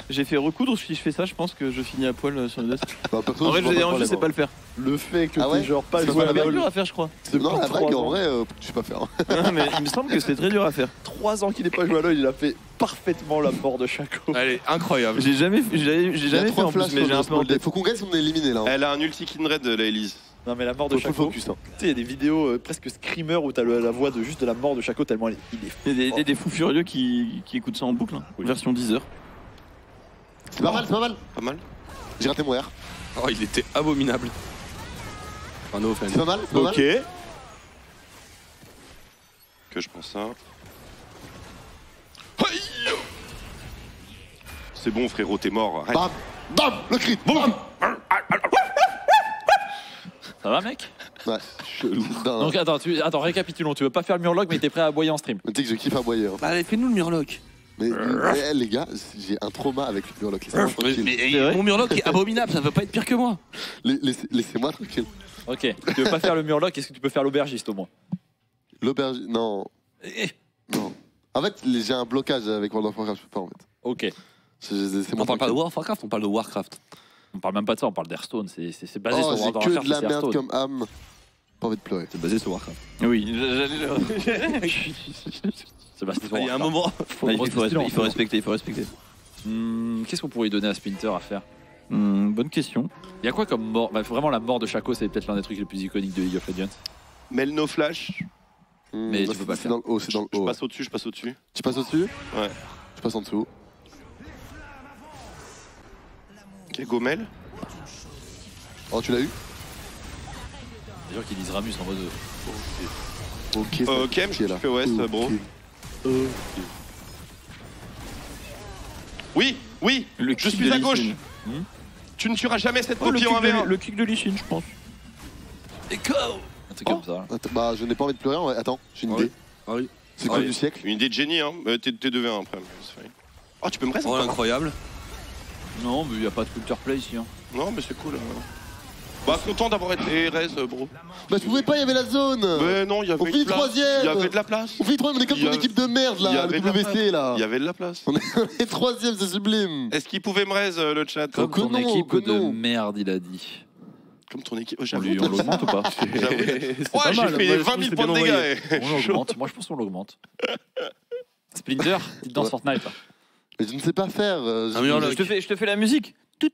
J'ai fait recoudre. Si je fais ça, je pense que je finis à poil sur le desk. Bah, perso, En vrai, je vois pas je le sais problème, pas le faire. Le fait que Ah ouais t'es genre pas C'est joué pas à la la C'est vague. dur à faire, je crois. Non, la vague, 3 en ans. vrai, je sais pas faire. Non, mais il me semble que c'est très dur à faire. 3 ans qu'il n'est pas joué à LoL, il a fait parfaitement la mort de Shaco. Elle est incroyable. J'ai jamais Il y a fait 3 en plus, flashs mais j'ai un peu en tête. Faut qu'on gagne si on est éliminé là. hein. Elle a un ulti Kinred, la Élise. Non mais la mort de Faut Shaco, focus. Hein. tu sais, il y a des vidéos presque screamer où t'as la voix de juste de la mort de Shaco tellement il est Il y a des fous furieux qui écoutent ça en boucle. hein. Version 10 heures. C'est pas mal, c'est pas mal. Pas mal. J'ai raté mon R. Oh, il était abominable. Enfin, no offense. C'est pas mal, c'est pas mal. Que je pense ça. Aïe. C'est bon, frérot, t'es mort. Arrête. Bam, bam, le crit, bam. Ça va mec? Ouais, chelou. Non, non. Donc attends, récapitulons, tu veux pas faire le murloc mais t'es prêt à aboyer en stream. Mais tu sais que je kiffe aboyer. Hein. Bah, allez, fais-nous le Murloc. Mais les gars, j'ai un trauma avec le Murloc. Laissez-moi tranquille. C'est vrai Mon Murloc est abominable, ça veut pas être pire que moi. Laissez-moi tranquille. Ok, tu veux pas faire le murloc, est-ce que tu peux faire l'aubergiste au moins? L'auberge. Non. Non. En fait, j'ai un blocage avec World of Warcraft, je peux pas en fait. Ok, C'est On parle pas de World of Warcraft, on parle de Warcraft. on parle même pas de ça, on parle d'Hearthstone, c'est basé Oh, sur j'ai World of que Warcraft, de la c'est merde Hearthstone. comme âme. Pas envie de pleurer. C'est basé sur Warcraft. Oui, j'allais le. C'est basé sur Il y a un Warcraft. moment. Il faut respecter. Qu'est-ce qu'on pourrait lui donner à Splinter à faire? Bonne question. Il y a quoi comme mort? Bah, vraiment la mort de Shaco, c'est peut-être l'un des trucs les plus iconiques de League of Legends. Melno Flash. Mais tu c'est- peux pas le c'est faire. dans le haut, c'est dans le Je haut. passe au-dessus, je passe au-dessus. Tu passes au-dessus? Ouais. Je passe en dessous. Ok, Gomel. Oh, tu l'as eu? Les gens qui disent Ramus en mode. Ok. Kem, je fais OS, bro. Oui, Le je kick suis de à gauche. Lee Sin. Tu ne tueras jamais cette Oh, le copie en kick de 1v1. le kick de Lee Sin, je pense. Un truc comme ça. Attends, bah, je n'ai pas envie de pleurer. En vrai. Attends, j'ai une Ah oui. idée. Ah oui. C'est Ah quoi oui. du siècle? Une idée de génie, hein. T'es 2v1 après. mais c'est fine. Oh, tu peux me rester Oh, encore incroyable. Non, mais il n'y a pas de culture play ici. Hein. Non, mais c'est cool. Bah, content d'avoir été Rez, bro. Bah, je pouvais pas, il y avait la zone. Mais non, il y avait On une finit place. troisième. Il y avait de la place. On fait troisième, on est comme Il y ton a- équipe de merde il y là, avait le de la WC là. Il y avait de la place. On est troisième, c'est sublime. Est-ce qu'il pouvait me Rez, le chat Comme que ton non, équipe que de non. merde, il a dit. Comme ton équipe. Oh, On j'avoue. l'augmente ou pas? J'avoue. C'est Ouais, pas j'ai mal. fait Moi, je 20 trouve 000 que points de c'est bien envoyé. dégâts. On l'augmente, moi je pense qu'on l'augmente. Splinter, petite danse Ouais. Fortnite. Là. Mais je ne sais pas faire. Un meilleur Je te fais la musique. Tout.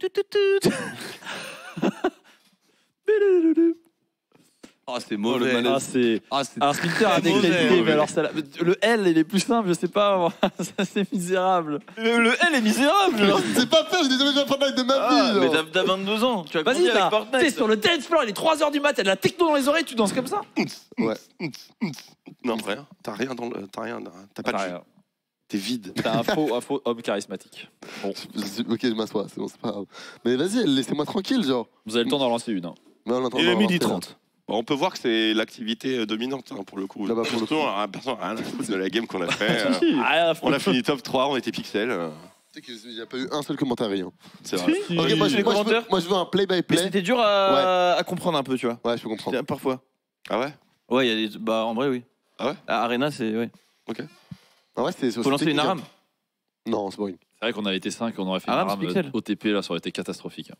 Oh, c'est mauvais. Ah, c'est c'est un Splinter a des mauvais, qualités, ouais. mais alors le L il est plus simple, je sais pas, ça c'est misérable. Le L est misérable. genre. C'est pas fait, j'ai déjà joué à Fortnite de ma Ah, vie. mais genre. t'as 22 ans. Tu as Vas-y, grandi avec t'es Fortnite. sur le dance floor, il est 3h du mat, t'as de la techno dans les oreilles, tu danses comme ça. Non, rien. T'as rien dans le. T'as pas de jus. T'es vide. T'as un faux homme charismatique. Bon, Ok, je m'assois, c'est bon, c'est pas grave. Mais vas-y, laissez-moi tranquille, genre. vous avez le temps d'en lancer une. Hein. Mais on est en train Il d'en est midi lancer, là. 30. Bon, on peut voir que c'est l'activité dominante pour le coup. Ah bah, pour le Surtout, personne n'a rien à foutre de la game qu'on a fait. Ah, On a fini top 3, on était pixel. Tu sais qu'il n'y a pas eu un seul commentaire, rien. C'est vrai. Ok, moi, les commentaires. moi je veux un Mais play-by-play. c'était dur à comprendre un peu, tu vois. Ouais, je peux comprendre. Parfois. Ah ouais. Ouais, il y a des. Bah, en vrai, oui. Ah ouais. Arena, c'est. Ouais. Ah ouais, c'est Faut lancer une aram. Non, c'est boring. C'est vrai qu'on avait été 5, on aurait fait Ah, une Rams rame Pixel. OTP, là ça aurait été catastrophique.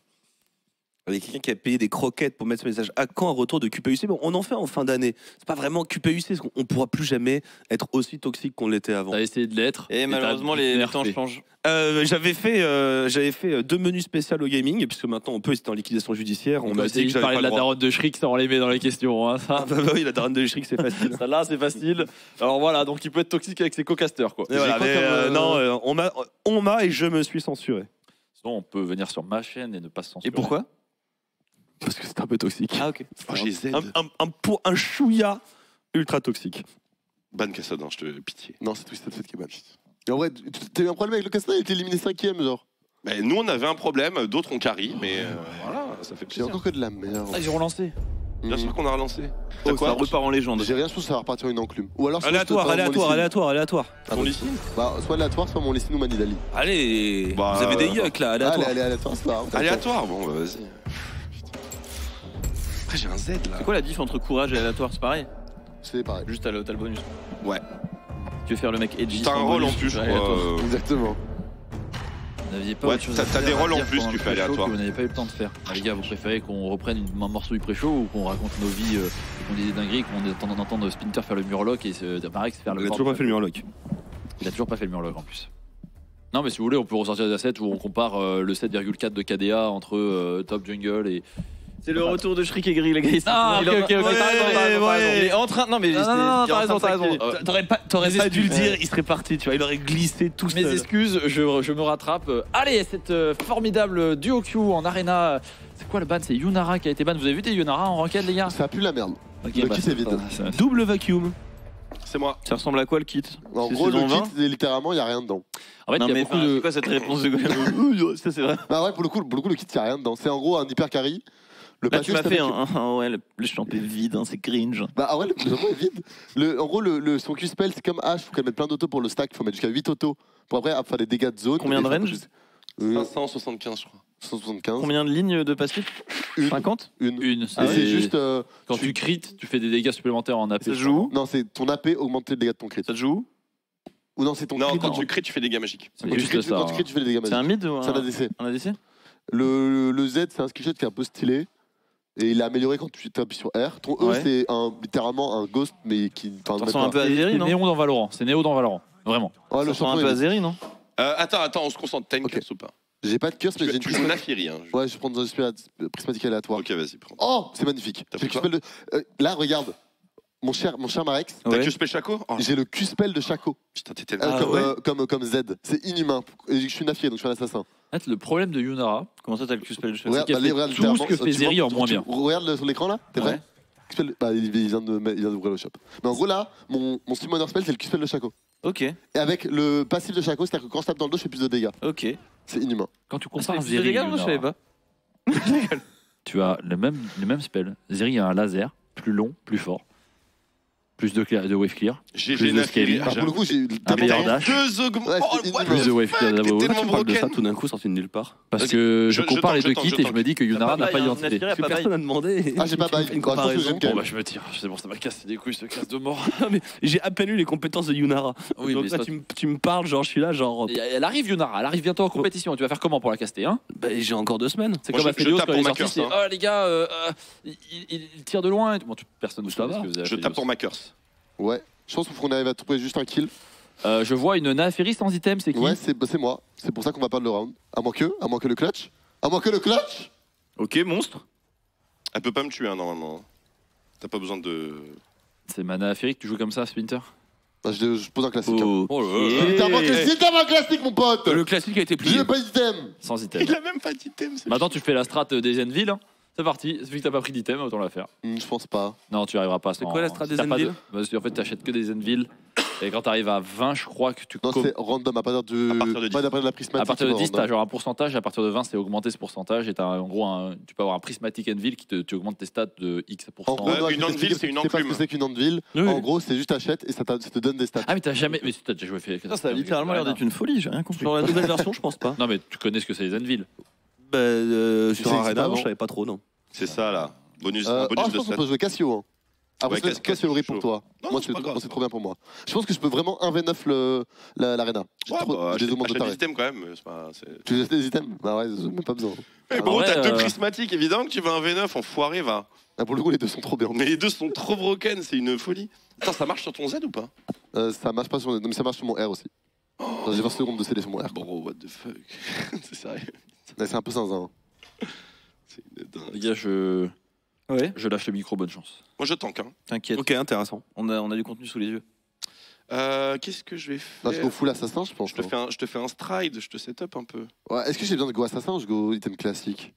Il y a quelqu'un qui a payé des croquettes pour mettre ce message. À quand un retour de QPUC? Bon, on en fait en fin d'année. C'est pas vraiment QPUC, parce qu'on pourra plus jamais être aussi toxique qu'on l'était avant. T'as essayé de l'être. Et malheureusement, t'as les nerfé. temps changent. J'avais fait 2 menus spéciaux au gaming, puisque maintenant on peut, c'était en liquidation judiciaire. On m'a dit que j'avais parler pas de le la droit. daronne de Shriek sans les met dans les questions. Hein, ça. Ah bah oui, la daronne de Shriek, c'est facile. Celle-là, c'est facile. Alors voilà, donc il peut être toxique avec ses co-casters. Quoi. Et voilà, quoi mais, comme, non, on m'a et je me suis censuré. Sinon, on peut venir sur ma chaîne et ne pas se censurer. Et pourquoi Parce que c'est un peu toxique. Ah, ok. Oh, j'ai Z. Un chouïa ultra toxique. Ban Cassadin, je te pitié. Non, c'est Twisted Fate qui est match. Et en vrai, t'as eu un problème avec le Castle, il était éliminé 5ème, genre. Mais nous, on avait un problème, d'autres ont carry, mais voilà, ça fait J'ai plaisir. encore que de la merde. Ah, j'ai relancé. Bien sûr qu'on a relancé. Ça T'as quoi repart en légende. J'ai rien, je pense que ça va repartir une enclume. Ou alors, Aléatoire. Ton listing Bah, soit aléatoire, soit mon listing ou Manidali. Allez, Bah, vous avez des yucks là, aléatoire. Allez, aléatoire, c'est pas grave. Aléatoire, bon, bah, vas-y. Après, j'ai un Z là. C'est quoi la diff entre courage et aléatoire? C'est pareil. C'est pareil. Juste t'as le bonus. Ouais. Tu veux faire le mec edgy. T'as un sans rôle en bonus, plus, je tu fais crois. aléatoire. Exactement. Vous n'aviez pas Ouais, autre chose t'as- à t'as faire des à rôles en dire plus, pendant tu le fais pré-show aléatoire. que vous n'avez pas eu le temps de faire. Ah, les gars, vous préférez qu'on reprenne un morceau du pré-show ou qu'on raconte nos vies, qu'on dise des dingueries, qu'on est en train d'entendre Splinter faire le murloc et Marex faire le Il a corps. toujours pas fait le murloc. Il a toujours pas fait le murloc en plus. Non, mais si vous voulez, on peut ressortir des assets où on compare le 7,4 de KDA entre Top Jungle et. C'est le retour de Shriek et Gris, les gars. Ah, ok, ok, t'as raison, t'as raison. Il est en train. Non, mais Non, non, non, t'as raison, t'as raison. T'aurais Mes pas dû le excuses. dire, il serait parti, tu vois, il aurait glissé tout Mes seul. excuses, je me rattrape. Allez, cette formidable duo Q en arena. C'est quoi le ban? C'est Yunara qui a été ban. Vous avez vu des Yunara en ranked, les gars? Ça pue la merde. Ok, Le kit est vide. Double vacuum. C'est moi. Ça ressemble à quoi le kit? En C'est gros, le saison 20? kit, littéralement, il n'y a rien dedans. En fait, Non, il y a mais beaucoup de. c'est quoi cette réponse de Golem? Ça, c'est vrai. Bah ouais, pour le coup, le kit, il n'y a rien dedans. C'est en gros un hyper carry. Le Là, tu m'as passif, fait c'est avec- ouais, le champ est vide, c'est cringe. Bah ah ouais, le jeu est vide. En gros, son Q-spell, c'est comme H, faut qu'elle mette plein d'autos pour le stack, faut mettre jusqu'à 8 autos. Pour après faire des dégâts de zone. Combien de range 575, je crois. 175. Combien de lignes de passif? Une. 50? Une. Une. Et c'est juste. Quand tu crit, tu fais des dégâts supplémentaires en AP. Ça se joue où? Non, c'est ton AP augmenter le dégâts de ton crit. Ça te joue où? Ou non, c'est ton Non, crit. quand tu crées, tu fais des dégâts magiques. C'est Quand tu juste crit, ça. quand tu hein. crit, tu fais des dégâts C'est un magiques. mid ou C'est un ADC. un ADC? Le Z, c'est un skill shot qui est un peu stylé. Et il est amélioré quand tu appuies sur R. Ton E, Ouais. c'est littéralement un ghost, mais qui. Ça ressemble un peu à Zeri, C'est non? Néo dans Valorant. C'est Néo dans Valorant. Vraiment. Ouais, Ça le ressemble un champion. peu à Zeri, non? Attends, on se concentre. T'as une Ok. curse ou pas? J'ai pas de curse, mais j'ai une Tu joues Nafiri. Hein. Ouais, je vais prendre un prismatique aléatoire. Ok, vas-y, prends. Oh, c'est magnifique. T'as J'ai le pris quoi Q-spell de- Là, regarde. Mon cher Marex, T'as Ouais. que spell Chaco? Oh, j'ai le Q-spell de Shaco. putain, t'es tellement. Comme Z. C'est inhumain. Et je suis nafié, donc je suis un assassin. En fait, le problème de Yunara, Comment ça, t'as le Q-spell de Regarde, qu'elle allez, fait regarde, tout ce que littéralement, fait tu Zeri vois, en moins tu- bien. Regarde sur l'écran là, t'es Ouais. prêt Q-spell- Bah, il vient d'ouvrir le shop. Mais en gros, là, mon summoner spell, c'est le Q-spell de Shaco. Ok, Et avec le passif de Shaco, c'est-à-dire que quand je tape dans le dos, je fais plus de dégâts. ok. C'est inhumain. quand tu Ah, compares c'est Zeri des et gars, moi je savais Yunara, pas. tu as le même spell. Zeri a un laser, plus long, plus fort. Plus de wave clear. GG Plus de Nafiri. scaling. Alors, pour le coup, j'ai eu Un meilleur T'as dash. eu deux augments. Ouais, Oh, c'est what Plus the de wave fuck, clear t'es d'abord. tellement Tu parles de ça broken. tout d'un coup sorti de nulle part. Parce Ok. que je Je compare les tank, deux je kits tank, et je me dis que Yunara n'a pas identité. Nafiri a Parce que pas personne n'a demandé. Ah, j'ai pas Tu fais bail. une Bah, je pense que comparaison. j'aime quand Bon même. bah je me tire, c'est bon, ça m'a cassé les couilles ce casse de mort. Non, mais j'ai à peine eu les compétences de Yunara. Oui, Donc mais là, ça- tu me parles, genre, je suis là, genre. Et elle arrive Yunara, elle arrive bientôt en compétition. Tu vas faire comment pour la caster hein? Bah, j'ai encore 2 semaines. C'est Moi, comme je Aphelios tape quand il est pour ma sorti, curse, c'est oh les gars, il tire de loin. Bon, personne ne Ça sait va. ce que vous avez Je Aphelios. tape pour ma curse. Ouais. Je pense qu'on arrive à trouver juste un kill. Je vois une Nafiri sans item, c'est qui? Ouais, c'est moi. C'est pour ça qu'on va perdre le round. À moins que le clutch. À moins que le clutch. Ok, monstre. Elle peut pas me tuer, hein, normalement. T'as pas besoin de. C'est mana Aférique, tu joues comme ça, Splinter? Bah, je pose un classique. hein. Oh là C'est là. littéralement un classique, mon pote. Le classique a été Je plié. n'ai pas d'item. Sans item. Il a même pas d'item. Maintenant, tu fais la strat des Zenville. Hein. C'est parti. Vu que t'as pas pris d'item, autant la faire. Je pense pas. Non, tu arriveras pas. C'est quoi la strat des T'as pas Zenville de- Parce qu'en fait, t'achètes que des Zenville. Et quand t'arrives à 20, je crois que tu Non, com- c'est random à partir de. À partir de 10. Pas d'après de la prismatique. À partir de c'est 10, random. t'as genre un pourcentage. À partir de 20, c'est augmenté ce pourcentage. Et t'as en gros, tu peux avoir un prismatic Enville qui tu augmentes tes stats de X%. En gros, Ouais, non, une je vais Anvil, t'expliquer c'est une ce que enclume. c'est qu'une Anvil. Oui. En gros, c'est juste t'achètes et ça te donne des stats. Ah, mais t'as jamais. Mais t'as déjà joué fait. Ça a littéralement l'air d'être une folie, j'ai rien compris. Sur la nouvelle version, je pense pas. Non, mais tu connais ce que c'est les Enville. Bah, Tu sur sais, Arena, c'est avant, pas je savais pas trop, non. C'est ça là. Bonus, Oh, bonus je de pense qu'on stats. peut jouer Cassio. Hein. Après, Ouais, c'est Cassio, Cassio chaud. pour toi. Non, Moi, c'est pas grave. c'est trop bien pour moi. Je pense que je peux vraiment 1v9 l'Arena. Ouais, bah, Je les augmente de achète taré. des items quand même. c'est pas- c'est- Tu veux des items? Bah ouais, j'ai même pas besoin. Mais En bon, vrai, t'as deux prismatiques, évidemment que tu vas un V9, enfoiré, va. Ah, pour le coup, les deux sont trop bien. Mais les deux sont trop broken, c'est une folie. Attends, ça marche sur ton Z ou pas? Ça marche pas sur, non, mais ça marche sur mon R aussi. J'ai 20 secondes de CD sur mon R. Bro, what the fuck. C'est sérieux. Ouais, c'est un peu zinzin. C'est une dingue. Les gars, je Ouais, lâche le micro. Bonne chance. Moi, je tank, hein. t'inquiète. Ok, intéressant. On a du contenu sous les yeux. Qu'est-ce que je vais Là, je faire? go full assassin, je pense. Je te fais un stride, je te set up un peu. Ouais, est-ce que j'ai besoin de go assassin ou je go item classique?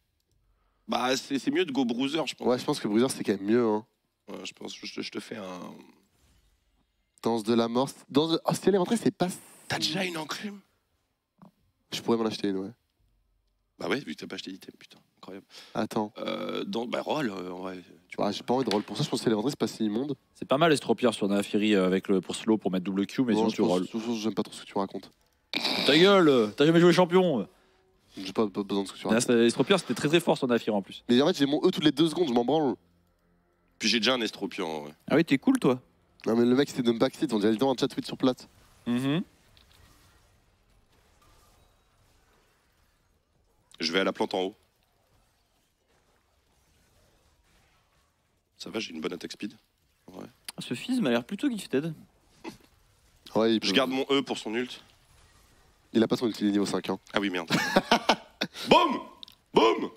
Bah, c'est mieux de go bruiser, je pense. Ouais, je pense que Bruiser c'est quand même mieux. Hein. Ouais, je pense que je te fais un. Danse de la mort. Danse de... Oh, si elle est rentrée, c'est pas. T'as déjà une enclume? Je pourrais m'en acheter une, ouais. Bah ouais, vu que t'as pas acheté d'item, putain, incroyable. Attends. Bah roll, ouais. Ah, j'ai pas envie de roll pour ça, je pense que si elle est rentrée, c'est pas si immonde. C'est pas mal Estropier sur Naafiri avec pour slow pour mettre double Q, mais Non, sinon je tu pense- rolls. J'aime pas trop ce que tu racontes. Ta gueule, t'as jamais joué champion. J'ai pas besoin de ce que tu racontes. Estropier c'était très très fort sur Naafiri en plus. Mais en fait, j'ai mon E toutes les 2 secondes, je m'en branle. Puis j'ai déjà un estropion, ouais. Ah oui, t'es cool, toi. Non, mais le mec, c'était de me backseat, on dirait dans un chat tweet sur plate. Je vais à la plante en haut. Ça va, j'ai une bonne attaque speed. Ouais. Ce fils m'a l'air plutôt gifted. Ouais, Je garde mon E pour son ult. Il a pas son utilité niveau 5. Hein. Ah oui, merde. Boum Boum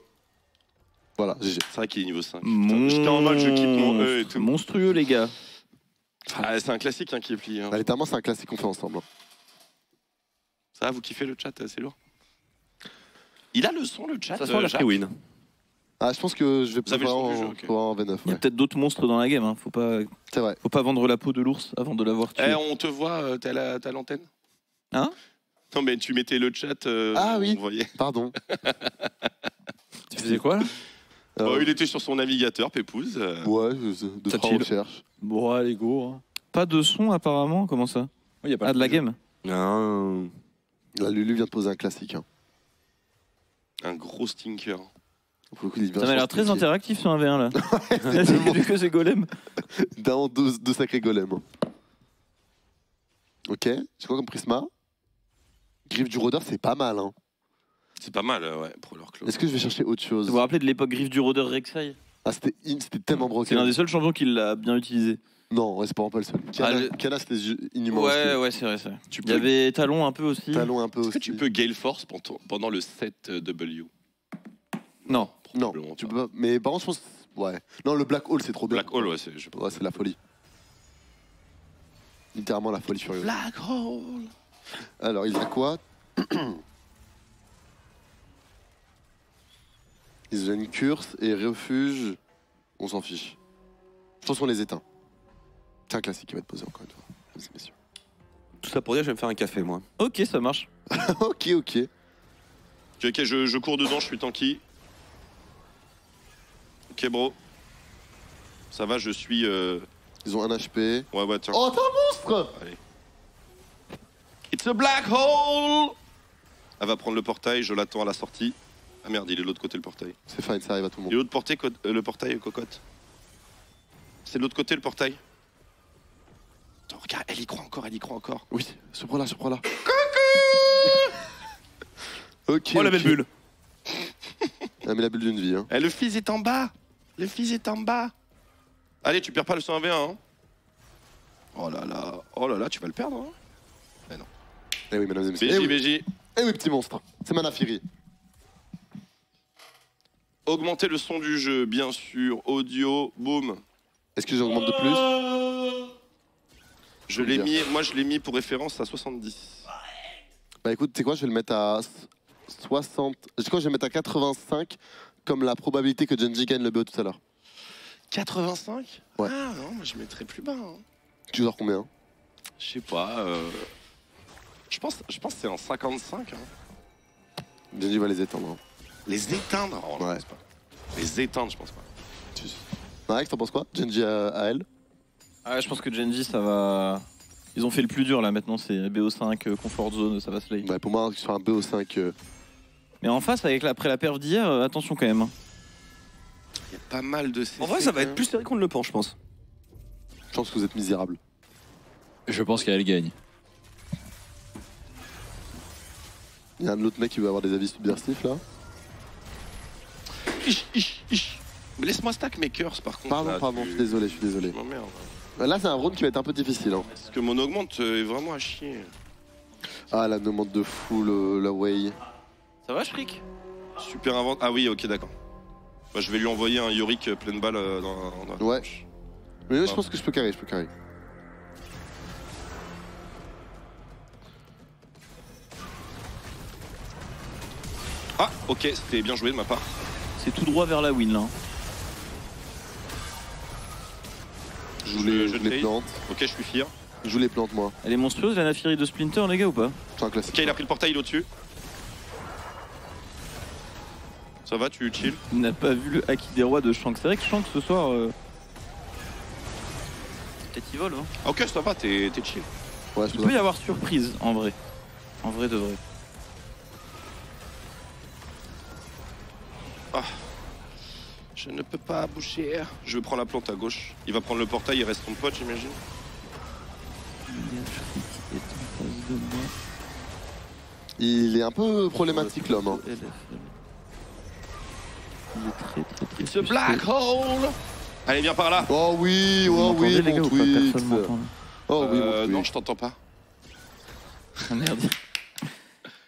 Voilà, GG. C'est vrai qu'il est niveau 5. Putain, j'étais en mode, je quitte mon E et tout. Monstrueux, les gars. Ah, c'est un classique hein, qui est plié. Hein. Bah, littéralement, c'est un classique qu'on fait ensemble. Hein. Ça va, vous kiffez le chat, c'est lourd. Il a le son, le chat. Ça sent la Jacques free win. Ah, je pense que je vais Vous avez le son du jeu, en ok. en V9. Il y a Ouais. peut-être d'autres monstres dans la game, hein. Faut pas C'est vrai. vendre la peau de l'ours avant de l'avoir tué. Eh, on te voit, t'as l'antenne. Hein? Non, mais tu mettais le chat. Ah oui. On voyait. Pardon. Tu faisais quoi là? Oh, il était sur son navigateur, Pépouze. Ouais, de Ça 3 chill. recherches. Bon, allez, go. Hein. Pas de son, apparemment. Comment ça? Oui, y a pas Ah, de la game? Non. Là, Lulu vient de poser un classique. Hein. Un gros stinker. Pour le coup, il est bien Ça m'a l'air très sorti. interactif sur un V1 là. C'est vu que c'est golem. Dans deux sacrés golems. Ok, c'est quoi comme prisma? Griffe du rôdeur, c'est pas mal. Hein. C'est pas mal, ouais, pour leur club. Est-ce que je vais chercher autre chose? Vous vous rappelez de l'époque Griffe du Rôdeur Rek'Sai? Ah, c'était tellement C'est broken. l'un des seuls champions qui l'a bien utilisé. Non, ouais, c'est pas le seul. Kana, c'était inhumain. Ouais, aussi. ouais, c'est vrai, c'est vrai. Tu Il y avait Talon un peu aussi. Talon un peu Est-ce aussi. que tu peux Gale Force pendant le 7W? Non. Non, Probablement tu pas. peux pas. Mais par contre, je pense. Ouais. Non, le Black Hole, c'est trop bien. Black Hole, ouais, c'est. je sais pas. Ouais, c'est la folie. Littéralement la folie furieuse. Black Hole. Alors, il a quoi? Ils ont une curse et refuge. On s'en fiche. Je pense qu'on les éteint. C'est un classique qui va être posé encore une fois, mesdames et messieurs. Tout ça pour dire, je vais me faire un café, moi. Ok, ça marche. Ok. Ok, je cours dedans, je suis tanky. Ok, bro. Ça va, je suis. Ils ont un HP. Ouais, tiens. Oh, t'es un monstre! It's a black hole! Elle va prendre le portail, je l'attends à la sortie. Ah merde, il est de l'autre côté le portail. C'est fine, ça arrive à tout le Il est monde. de l'autre côté, le portail, cocotte. C'est de l'autre côté le portail. Attends, regarde, elle y croit encore. Oui, ce prends-là. Ok. Oh, la ok. belle bulle. Elle met la bulle d'une vie. Hein. Eh, le fils est en bas! Le fils est en bas! Allez, tu perds pas le 1v1. Hein. Oh là là, tu vas le perdre. Hein. Eh oui, mesdames et messieurs. BJ, Eh oui. BJ. Eh oui, petit monstre. C'est Manafiri. Augmenter le son du jeu, bien sûr. Audio, boum. Est-ce que j'augmente de plus? Moi je l'ai mis pour référence à 70. Bah écoute, tu sais quoi, je vais le mettre à 60. Je sais quoi, je vais le mettre à 85 comme la probabilité que Genji gagne le BO tout à l'heure. 85? Ouais. Ah non, moi je mettrais plus bas. Hein. Tu genre combien? Je sais pas. Je pense que c'est en 55. Hein. Genji va les éteindre. Hein. Les éteindre? Oh, non, Ouais. je pense pas. Les éteindre, je pense pas. Narek, t'en penses quoi? Genji à elle? Ah, je pense que Genji, ça va. Ils ont fait le plus dur là maintenant, c'est BO5, Comfort Zone, ça va se lay. Bah pour moi, sur un BO5. Mais en face, après la perf d'hier, attention quand même. Il y a pas mal de CC. En vrai, ça va être plus serré qu'on ne le pense, je pense. Je pense que vous êtes misérable. Je pense qu'elle gagne. Il y a un autre mec qui veut avoir des avis subversifs là. Mais laisse-moi stack mes curses par contre. Pardon, là, pardon, je suis désolé, je suis désolé. Je m'emmerde. Là, c'est un round qui va être un peu difficile. Hein. Parce que mon augmente est vraiment à chier. Ah, la demande de fou, la way. Ça va, Shriek? Super invente. Ah oui, ok, d'accord. Bah, je vais lui envoyer un Yorick pleine balle dans la Ouais. tronche. Mais je pense que je peux carrer, Ah, ok, c'était bien joué de ma part. C'est tout droit vers la win là. Je joue les trade. plantes. Ok, je suis fier. Je joue les plantes, moi. Elle est monstrueuse la Naafiri de Splinter, les gars, ou pas? C'est un classique. Ok, il a pris le portail, il est au-dessus. Ça va, tu chill? Il n'a pas vu le Haki des rois de Shanks. C'est vrai que Shanks ce soir. Peut-être il vole, hein. Ah, ok, ça va, t'es chill. Ouais, je Il peux peut y avoir surprise en vrai. En vrai de vrai. Je ne peux pas bouger. Je vais prendre la plante à gauche. Il va prendre le portail, il reste son pote, j'imagine. Il est un peu problématique, l'homme. Hein. Il est très It's a black hole. Allez, viens par là. Oh oui, Vous oh oui, m'entendez, les gars, mon ou pas? Twix. Personne m'entend. Oh oui, mon Non, Twix. je t'entends pas. Ah merde.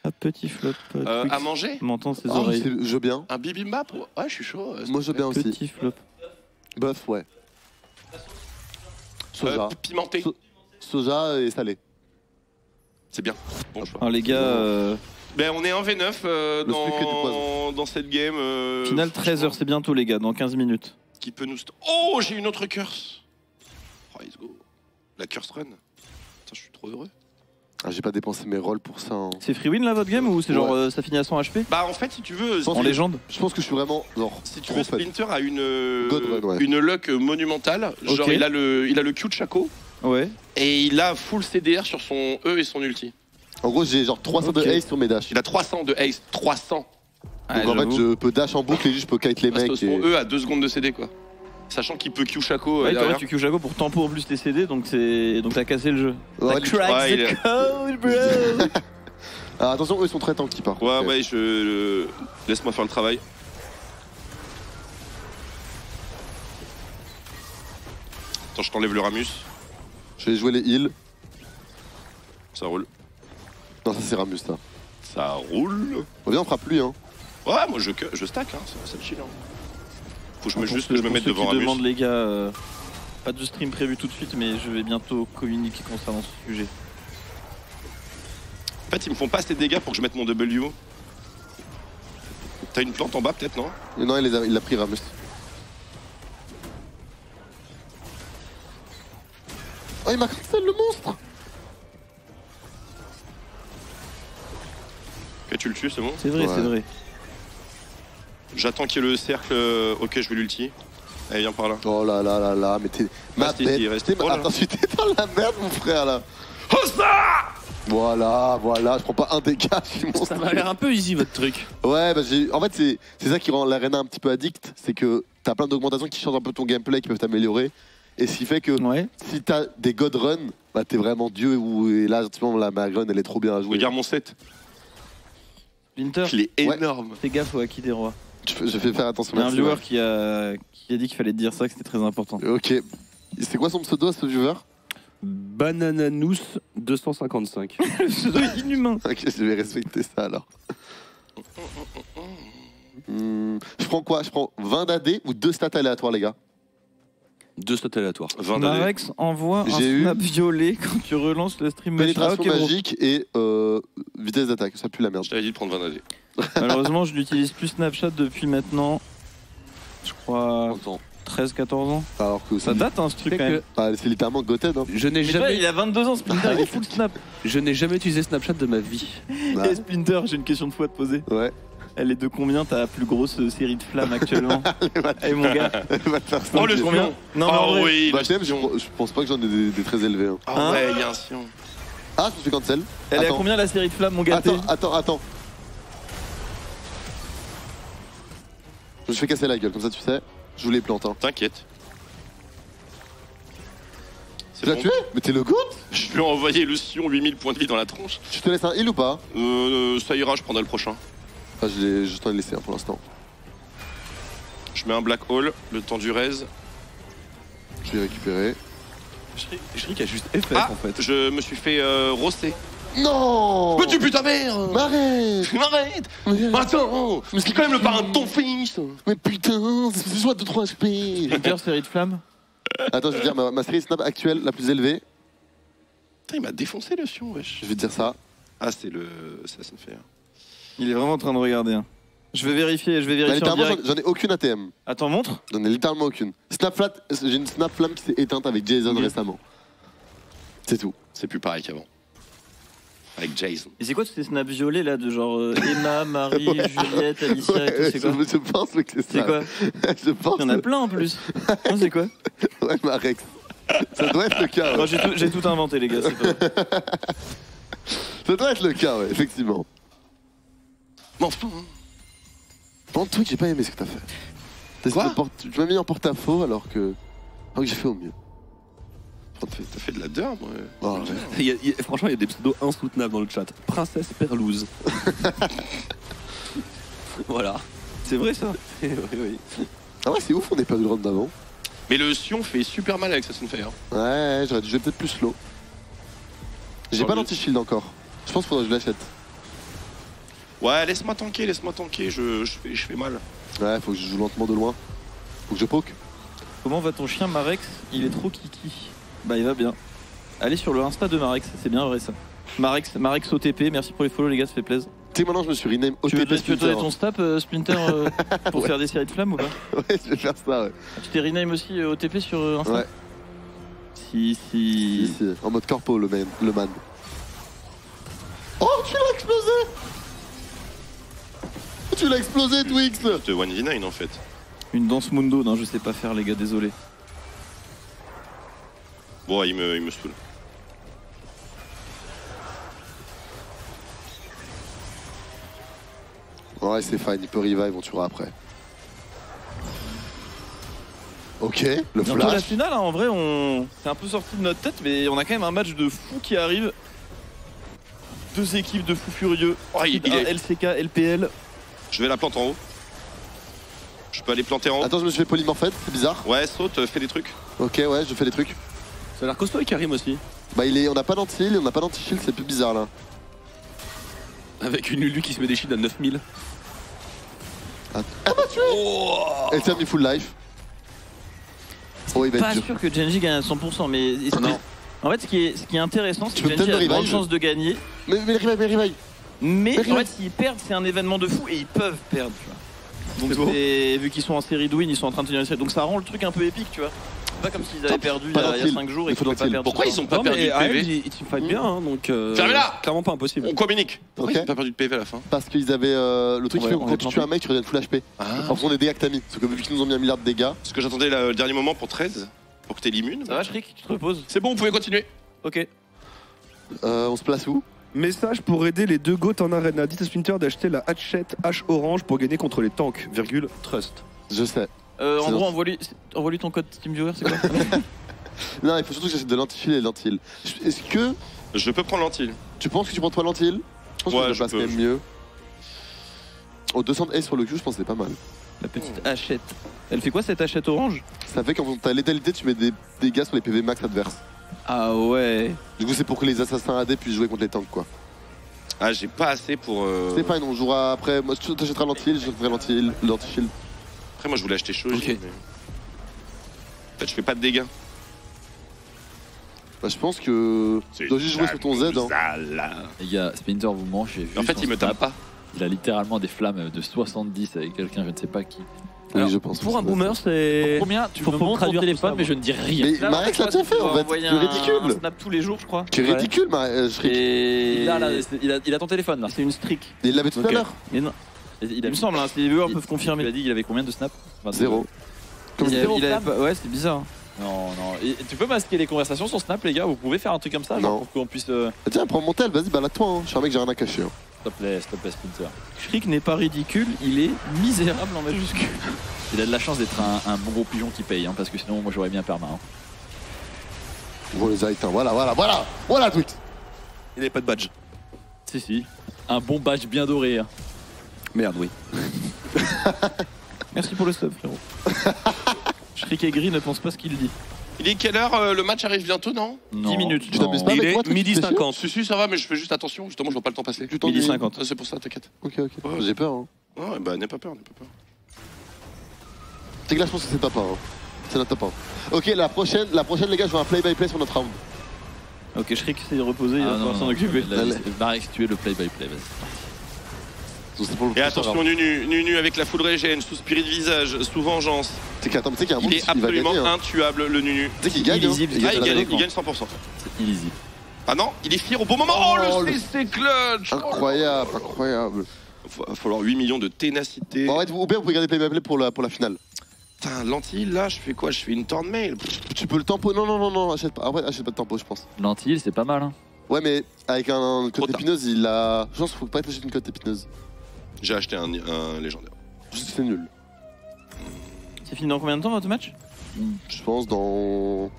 Un petit flop. À manger? M'entend ses Oh, oreilles. je veux bien. Un bibimbap? Ouais, je suis chaud. Moi, je veux bien aussi. Petit flop. Bœuf, ouais. Soja. Pimenté. Soja et salé. C'est bien. Bon choix. Alors les gars, Ben, on est en V9 sucre et du poison. dans cette game. finale 13h, c'est bientôt les gars, dans 15 minutes. Qui peut nous... Oh, j'ai une autre curse. Oh, let's go. La curse run. Putain, je suis trop heureux. Ah, j'ai pas dépensé mes rolls pour ça. Hein. C'est free win là votre game ou c'est genre Ouais. ça finit à 100 HP? Bah, en fait, si tu veux... pense En que- légende? Je pense que je suis vraiment genre Si tu trop veux, fan. Splinter a une God run, ouais. une luck monumentale. Genre, Ok. il a le Q de Chaco Ouais. et il a full CDR sur son E et son ulti. En gros, j'ai genre 300 Ok. de haste sur mes dash. Il a 300 de haste. 300. Donc en fait, je peux dash en boucle et juste je peux kite les Parce que mecs. son Et... E a 2 secondes de CD, quoi. Sachant qu'il peut Q Chaco Ouais, toi, derrière. tu Q Jago pour tempo en plus tes CD, donc t'as cassé le jeu. Ouais, T'as crack ouais, il the est- code, bro. Alors, attention, eux ils sont très tanky par contre. Ouais, ouais, laisse-moi faire le travail. Attends, je t'enlève le Ramus. Je vais jouer les heals. Ça roule. Non, ça c'est Ramus ça. Ça roule. On vient, on fera plus, hein. Ouais, moi je stack, hein, ça chill. Hein. Faut que je me, Pour juste ceux- que je me pour mette ceux devant qui Ramus. demandent les gars, pas de stream prévu tout de suite, mais je vais bientôt communiquer concernant ce sujet. En fait, ils me font pas assez de dégâts pour que je mette mon W. T'as une plante en bas, peut-être, non? Et non, il a pris Ramus. Oh, il m'a cancel le monstre. Ok, tu le tues, c'est bon. C'est vrai, Ouais. c'est vrai. J'attends qu'il y ait le cercle. Ok, je vais l'ulti. Allez, viens par là. Oh là là là là, mais t'es. Ma Reste ici, bête. reste T'es- ici. Oh là là. Attends, t'es dans la merde, mon frère là. Hossa! Voilà, voilà, je prends pas un dégât, je suis monstre. Ça m'a l'air un peu easy votre truc. Ouais, bah en fait, c'est ça qui rend l'arena un petit peu addict. C'est que t'as plein d'augmentations qui changent un peu ton gameplay, qui peuvent t'améliorer. Et ce qui fait que Ouais. si t'as des God Run, bah t'es vraiment Dieu. Et là, justement, la ma run, elle est trop bien à jouer. Regarde mon set. Splinter, Il est Ouais. énorme. fais gaffe au Haki des rois. Je fais faire attention. Il y a un merci, viewer ouais. qui a dit qu'il fallait te dire ça, que c'était très important. Ok. C'est quoi son pseudo à ce viewer? Banananous 255. Ce doit être inhumain. Ok, je vais respecter ça alors. Je prends quoi? Je prends 20 d'AD ou 2 stats aléatoires, les gars? 2 slots aléatoires. 20 d'années. Marex envoie un J'ai eu- snap violet quand tu relances le stream. Pénétration Ah, ok, bro. magique et vitesse d'attaque. Ça pue la merde. Je t'avais dit de prendre 20 d'années. Malheureusement, je n'utilise plus Snapchat depuis maintenant, je crois, Entends. 13-14 ans. Alors que Ça date, hein, ce truc, quand même. Bah, c'est littéralement Goten. Hein. Je n'ai Mais toi, jamais, il a 22 ans, Splinter, il est full snap. je n'ai jamais utilisé Snapchat de ma vie. Bah, Et Splinter, j'ai une question de fou à te poser. ouais. Elle est de combien ta plus grosse série de flammes actuellement? Allez, mon gars. Va te faire ça. Oh, le Combien? Sion. Non, mais en Oh vrai. oui, Bah, le je Sion. pense pas que j'en ai des très élevés. Hein. Ah ouais, il y a un Sion. Ah, je me suis cancel. Elle est à Attends. combien la série de flammes, mon gâté? Attends. Je me fais casser la gueule, comme ça tu sais. Je vous les plante. Hein. T'inquiète. C'est Tu l'as bon. tué? Mais t'es le goût? Je lui ai envoyé le Sion 8000 points de vie dans la tronche. Tu te laisses un heal ou pas? Ça ira, je prendrai le prochain. Ah, je t'en ai laissé un pour l'instant. Je mets un Black Hole, le temps du raise. Je vais récupérer. Je dis qu'il y a juste FF Ah, en fait. je me suis fait roster. Non! Mais tu putain merde! M'arrête! M'arrête! Mais, Attends! C'est quand même le parrain de ton fils! mais putain, c'est soit de 3 HP! Splinter, série de flammes? Attends, je vais te dire ma série snap actuelle la plus élevée. Putain, il m'a défoncé le Sion, wesh. Je vais te dire ça. Ah, c'est le. Ça me fait. Il est vraiment en train de regarder. Hein. Je vais vérifier Bah, en littéralement, direct. j'en ai aucune ATM. Attends, montre. J'en ai littéralement aucune. Snapflat, j'ai une snap flamme qui s'est éteinte avec Jason Ok. récemment. C'est tout. C'est plus pareil qu'avant. Avec Jason. Et c'est quoi tous ces snaps violets là de genre Emma, Marie, Juliette, Alicia et tout, c'est quoi? Je pense que c'est ça. C'est quoi? Je pense. Il y en a plein en plus. Non, c'est quoi? Ouais, Marex. Ça doit être le cas. Ouais. Moi, j'ai tout inventé, les gars. C'est pas... Ça doit être le cas, ouais, effectivement. Mais enfin. Bon, truc, j'ai pas aimé ce que t'as fait. Quoi Tu m'as mis en porte-à-faux alors que j'ai fait au mieux. T'as fait de la derme, ouais. Oh, ouais. Franchement, il y a des pseudos insoutenables dans le chat. Princesse Perlouse. Voilà. C'est vrai ça? oui, oui. Ah ouais, c'est ouf, on est perdu le round d'avant. Mais le Sion fait super mal avec sa Sunfire. Ouais, j'aurais dû jouer peut-être plus slow. J'ai Sur pas le- l'anti-shield encore. Je pense qu'il faudrait que je l'achète. Ouais, laisse-moi tanker, je fais mal. Ouais, faut que je joue lentement de loin. Faut que je poke. Comment va ton chien Marex? Il est trop kiki. Bah, il va bien. Allez sur le Insta de Marex, c'est bien vrai ça. Marex OTP, merci pour les follow les gars, ça fait plaisir. Tu sais, maintenant je me suis rename Tu veux OTP donner Splinter. ton snap Splinter pour Ouais. faire des séries de flammes ou pas? Ouais, je vais faire ça, ouais. Tu t'es rename aussi OTP sur Insta? Ouais. Si. Si. En mode corpo, le man. Oh, tu l'as explosé! Tu l'as explosé, Twix! De 1v9 en fait. Une danse mundo, non je sais pas faire les gars, désolé. Bon, il me saoule. Ouais, c'est fine, il peut revive, on tuera après. Ok, le Bientôt la flash. finale, hein, en vrai, c'est un peu sorti de notre tête, mais on a quand même un match de fou qui arrive. Deux équipes de fous furieux. Oh, il Un est- LCK, LPL. Je vais la plante en haut. Je peux aller planter en haut. Attends, je me suis fait polymorphète, c'est bizarre. Ouais, saute, fais des trucs. Ok, ouais, je fais des trucs. Ça a l'air costaud et Karim aussi. Bah, on n'a pas d'anti-heal, on n'a pas d'anti-shield, c'est plus bizarre là. Avec une Lulu qui se met des shields à 9000. Elle tient mis full life. Oh, il va Pas être dur. sûr que Genji gagne à 100%, mais. Non. En fait, ce qui est intéressant, c'est Tu que peux Genji peut-être a de grandes revive. chances de gagner. Mais revive. Mais Mais en fait, s'ils perdent, c'est un événement de fou et ils peuvent perdre, tu vois. Donc, vu qu'ils sont en série de win, ils sont en train de tenir une série. Donc, ça rend le truc un peu épique, tu vois. C'est pas comme s'ils avaient perdu il y Pas a d'antil. 5 jours et Il faut qu'ils pouvaient pas d'antil. perdre. Pourquoi ils ont pas Non, perdu mais de AEL, PV ils teamfight bien, hein, donc. Fermez-la Clairement pas impossible. On communique. Pourquoi Ok. ils ont pas perdu de PV à la fin? Parce qu'ils avaient le truc qui Ouais, fait on que quand est tu tues planté. un mec, tu reviens full HP. Ah. En fonction des dégâts que t'as mis. Parce que vu qu'ils nous ont mis 1 milliard de dégâts, Parce que j'attendais le dernier moment pour 13, pour que t'aies l'immune. Ça va, Shriek? Tu te reposes? C'est bon, vous pouvez continuer. Ok. on se place où? Message pour aider les deux goats en arena. Dites à Splinter d'acheter la Hatchet H orange pour gagner contre les tanks. Virgule, trust. Je sais. En C'est gros, dans- envoie-lui ton code TeamViewer, c'est quoi? Non, il faut surtout que j'achète de l'anti-heal et de l'anti-heal. Est-ce que Je peux prendre l'antil. tu penses que tu prends toi l'anti-heal? Je pense Ouais, que je je passe peux, quand même je- mieux. Au 200 S sur le Q, je pense que c'est pas mal. La petite hachette. Elle fait quoi cette hachette orange? Ça fait quand t'as létalité, tu mets des dégâts sur les PV max adverses. Ah ouais. Du coup, c'est pour que les assassins AD puissent jouer contre les tanks, quoi. Ah, j'ai pas assez pour. C'est fine, on jouera après. Moi, tu t'achèteras l'anti-heal, j'achèterai l'anti-shield. Après, moi, je voulais acheter Shoji. Ok. mais- fait, je fais pas de dégâts. Bah, je pense que tu dois juste jouer sur ton Z. Hein. Les gars, Splinter vous mange. J'ai vu En fait, son il me tape snap. pas. Il a littéralement des flammes de 70 avec quelqu'un, je ne sais pas qui. Oui, je pense. Pour un que boomer, c'est. Combien Tu faut me montres ton traduire tout téléphone, ça, mais je ne dis rien. Mais Marek l'a déjà fait en fait. envoyer C'est un ridicule. snap tous les jours, je crois. C'est ridicule, Shriek. Et Il a ton téléphone là. c'est une streak. Il l'avait tout à Ok. l'heure. Mais non, Il il me semble, hein, si les viewers peuvent Il confirmer. a dit qu'il avait combien de snaps 0. Comme Il zéro avait flamme. pas- Ouais, c'est bizarre. Non, non. Et tu peux masquer les conversations sur Snap, les gars. Vous pouvez faire un truc comme ça, Non. genre, pour qu'on puisse. Tiens, prends mon tel, vas-y, balade-toi. Hein. Je suis un mec, j'ai rien à cacher. Hein. S'il te plaît, Splinter. Shriek n'est pas ridicule, il est misérable en majuscule. Il a de la chance d'être un bon gros pigeon qui paye, hein, parce que sinon, moi, j'aurais bien perma. Hein. On les a éteints. Voilà, Twix. Il n'avait pas de badge. Si. Un bon badge bien doré. Hein. Merde, oui. Merci pour le sub, frérot. Shriek aigri ne pense pas ce qu'il dit. Il est quelle heure? Le match arrive bientôt, non? 10 minutes. Tu t'amuses pas Il avec moi, est Twix, midi t'es sûr 50. Si, ça va, mais je fais juste attention. Justement, je vois pas le temps passer. Tu t'ennuies. Midi 50. C'est pour ça, t'inquiète. Ok. Ouais. J'ai peur. Hein. Ouais, bah, n'aie pas peur. C'est que là, je pense que c'est top 1. Hein. C'est notre top 1. Ok, la prochaine, les gars, je veux un play-by-play sur notre round. Ok, Shriek s'est reposé, il va pouvoir s'en occuper. Marek, tu es le play-by-play, vas-y. Donc, c'est pour le Et prochain attention, round. Nunu avec la foule régène, sous spirit visage, sous vengeance. Tu sais qu'il y a un Il monde est qui va absolument gagner. Hein. intuable, le Nunu. Tu sais qu'il gagne. illisible, Hein. il Ah, gagne. il gagne 100%. C'est illisible. Ah non, il est fier au bon moment. Oh, Oh, le- le CC clutch. Incroyable. Il va falloir 8 millions de ténacité. Bon, en fait, ou bien vous pouvez garder play-by-play pour la finale. Putain, lentille, là, je fais quoi? Je fais une torn mail. Tu peux le tempo. Non, achète pas. Après, achète pas de tempo, je pense. Lentille, c'est pas mal. Hein. Ouais, mais avec un Trop code tard. épineuse, il a. Je pense qu'il faut pas acheter une code épineuse. J'ai acheté un légendaire. Juste, c'est nul. C'est fini dans combien de temps votre match? Je pense dans.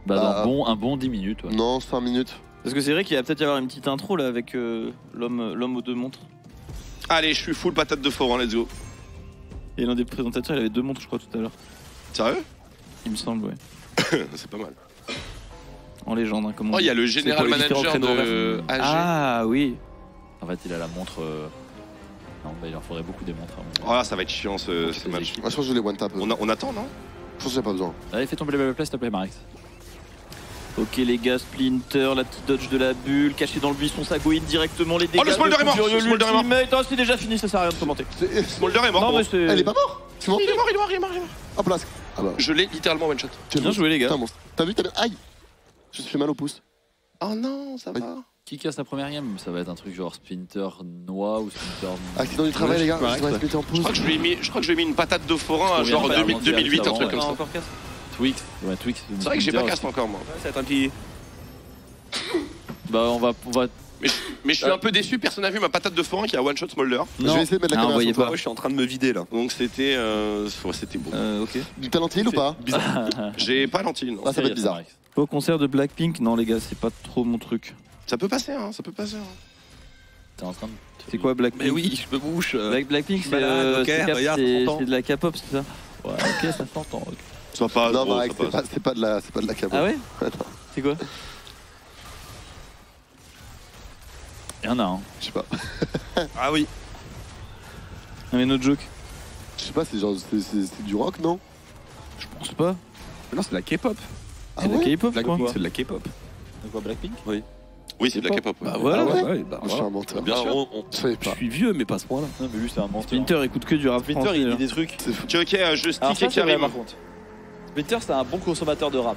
Bah, dans un bon 10 minutes. Ouais. Non, 5 minutes. Parce que c'est vrai qu'il va peut-être y avoir une petite intro là avec l'homme aux deux montres. Allez, je suis full patate de fort, hein, let's go. Et l'un des présentateurs, il avait 2 montres, je crois, tout à l'heure. Sérieux? Il me semble, ouais. C'est pas mal. En légende, hein, comme on Oh, il dit. y a le général pour les différents manager créneaux de AG. Ah oui. En fait, il a la montre. Non, bah, il en faudrait beaucoup des montres. Oh, là, ça va être chiant ce match. Moi, je pense que je les one tap. On attend, non? Je pense que j'ai pas besoin. Allez, fais ton play-by-play, s'il te plaît, Marek. Ok les gars, Splinter, la petite dodge de la bulle, caché dans le buisson, ça go in directement les dégâts. Oh, le Smolder de est mort, Furieux, le Smolder est mort. l'ultimate. Oh, c'est déjà fini, ça sert à rien de commenter. Smolder est mort. Non gros. mais c'est... Elle est pas mort. C'est mort. Il est mort. Hop là. Ah bah. Je l'ai littéralement one shot. Quel Bien monstre. joué, les gars. Putain, monstre. T'as vu, Aïe. Je me suis fait mal au pouce. Oh non, ça va. Qui casse la première game? Ça va être un truc genre Splinter Noix ou Splinter. Accident du travail, les gars. Marek, Je dois ouais. se mettre en pouce. Je crois que je lui ai mis une patate de forain à Faut genre bien faire 2008, un avant, truc ouais. comme ça. encore casse. Twix. Ouais, Twix. C'est vrai que j'ai pas Splinter, casse encore, moi. Ça va être un petit. Bah, on va. Mais je suis un peu déçu, personne n'a vu ma patate de forain qui a one shot Smolder. Je vais essayer de mettre la caméra envoyez sur toi. pas. Moi, je suis en train de me vider là. Donc c'était beau. Ok. Du talentile ou pas J'ai pas lentille, non. Ah, ça va être bizarre. Au concert de Blackpink, non les gars, c'est pas trop mon truc. Ça peut passer, hein, ça peut passer. Hein. T'es en train de. C'est quoi Blackpink? Mais oui, je me bouche. Blackpink, c'est Malade, ok, regarde, ça s'entend. c'est de la K-pop, c'est ça? Ouais, ok, ça s'entend. ok. Ça passe. Non, gros, Marek, ça passe. c'est pas de la cabo. Ah ouais? Attends, C'est quoi? Il y en a un. je sais pas. Ah oui. Non mais no joke. Je sais pas, c'est genre. C'est du rock, non Je pense pas. Non, c'est de la K-pop. Ah C'est de la ouais K-pop, je crois. C'est de la K-pop. De quoi, Blackpink? Oui, c'est de la K-pop. ouais. Bah voilà. Ah ouais ouais, bah, Je suis voilà. un menteur. Bien sûr. Je savais Je pas. suis vieux, mais pas à ce point-là. Non, mais lui, c'est un monstre. Splinter écoute que du rap Splinter, français, il là. dit des trucs. C'est fou. Ok, ok, je Alors, stick ça, et c'est vrai, Karim. par contre. Splinter, c'est un bon consommateur de rap.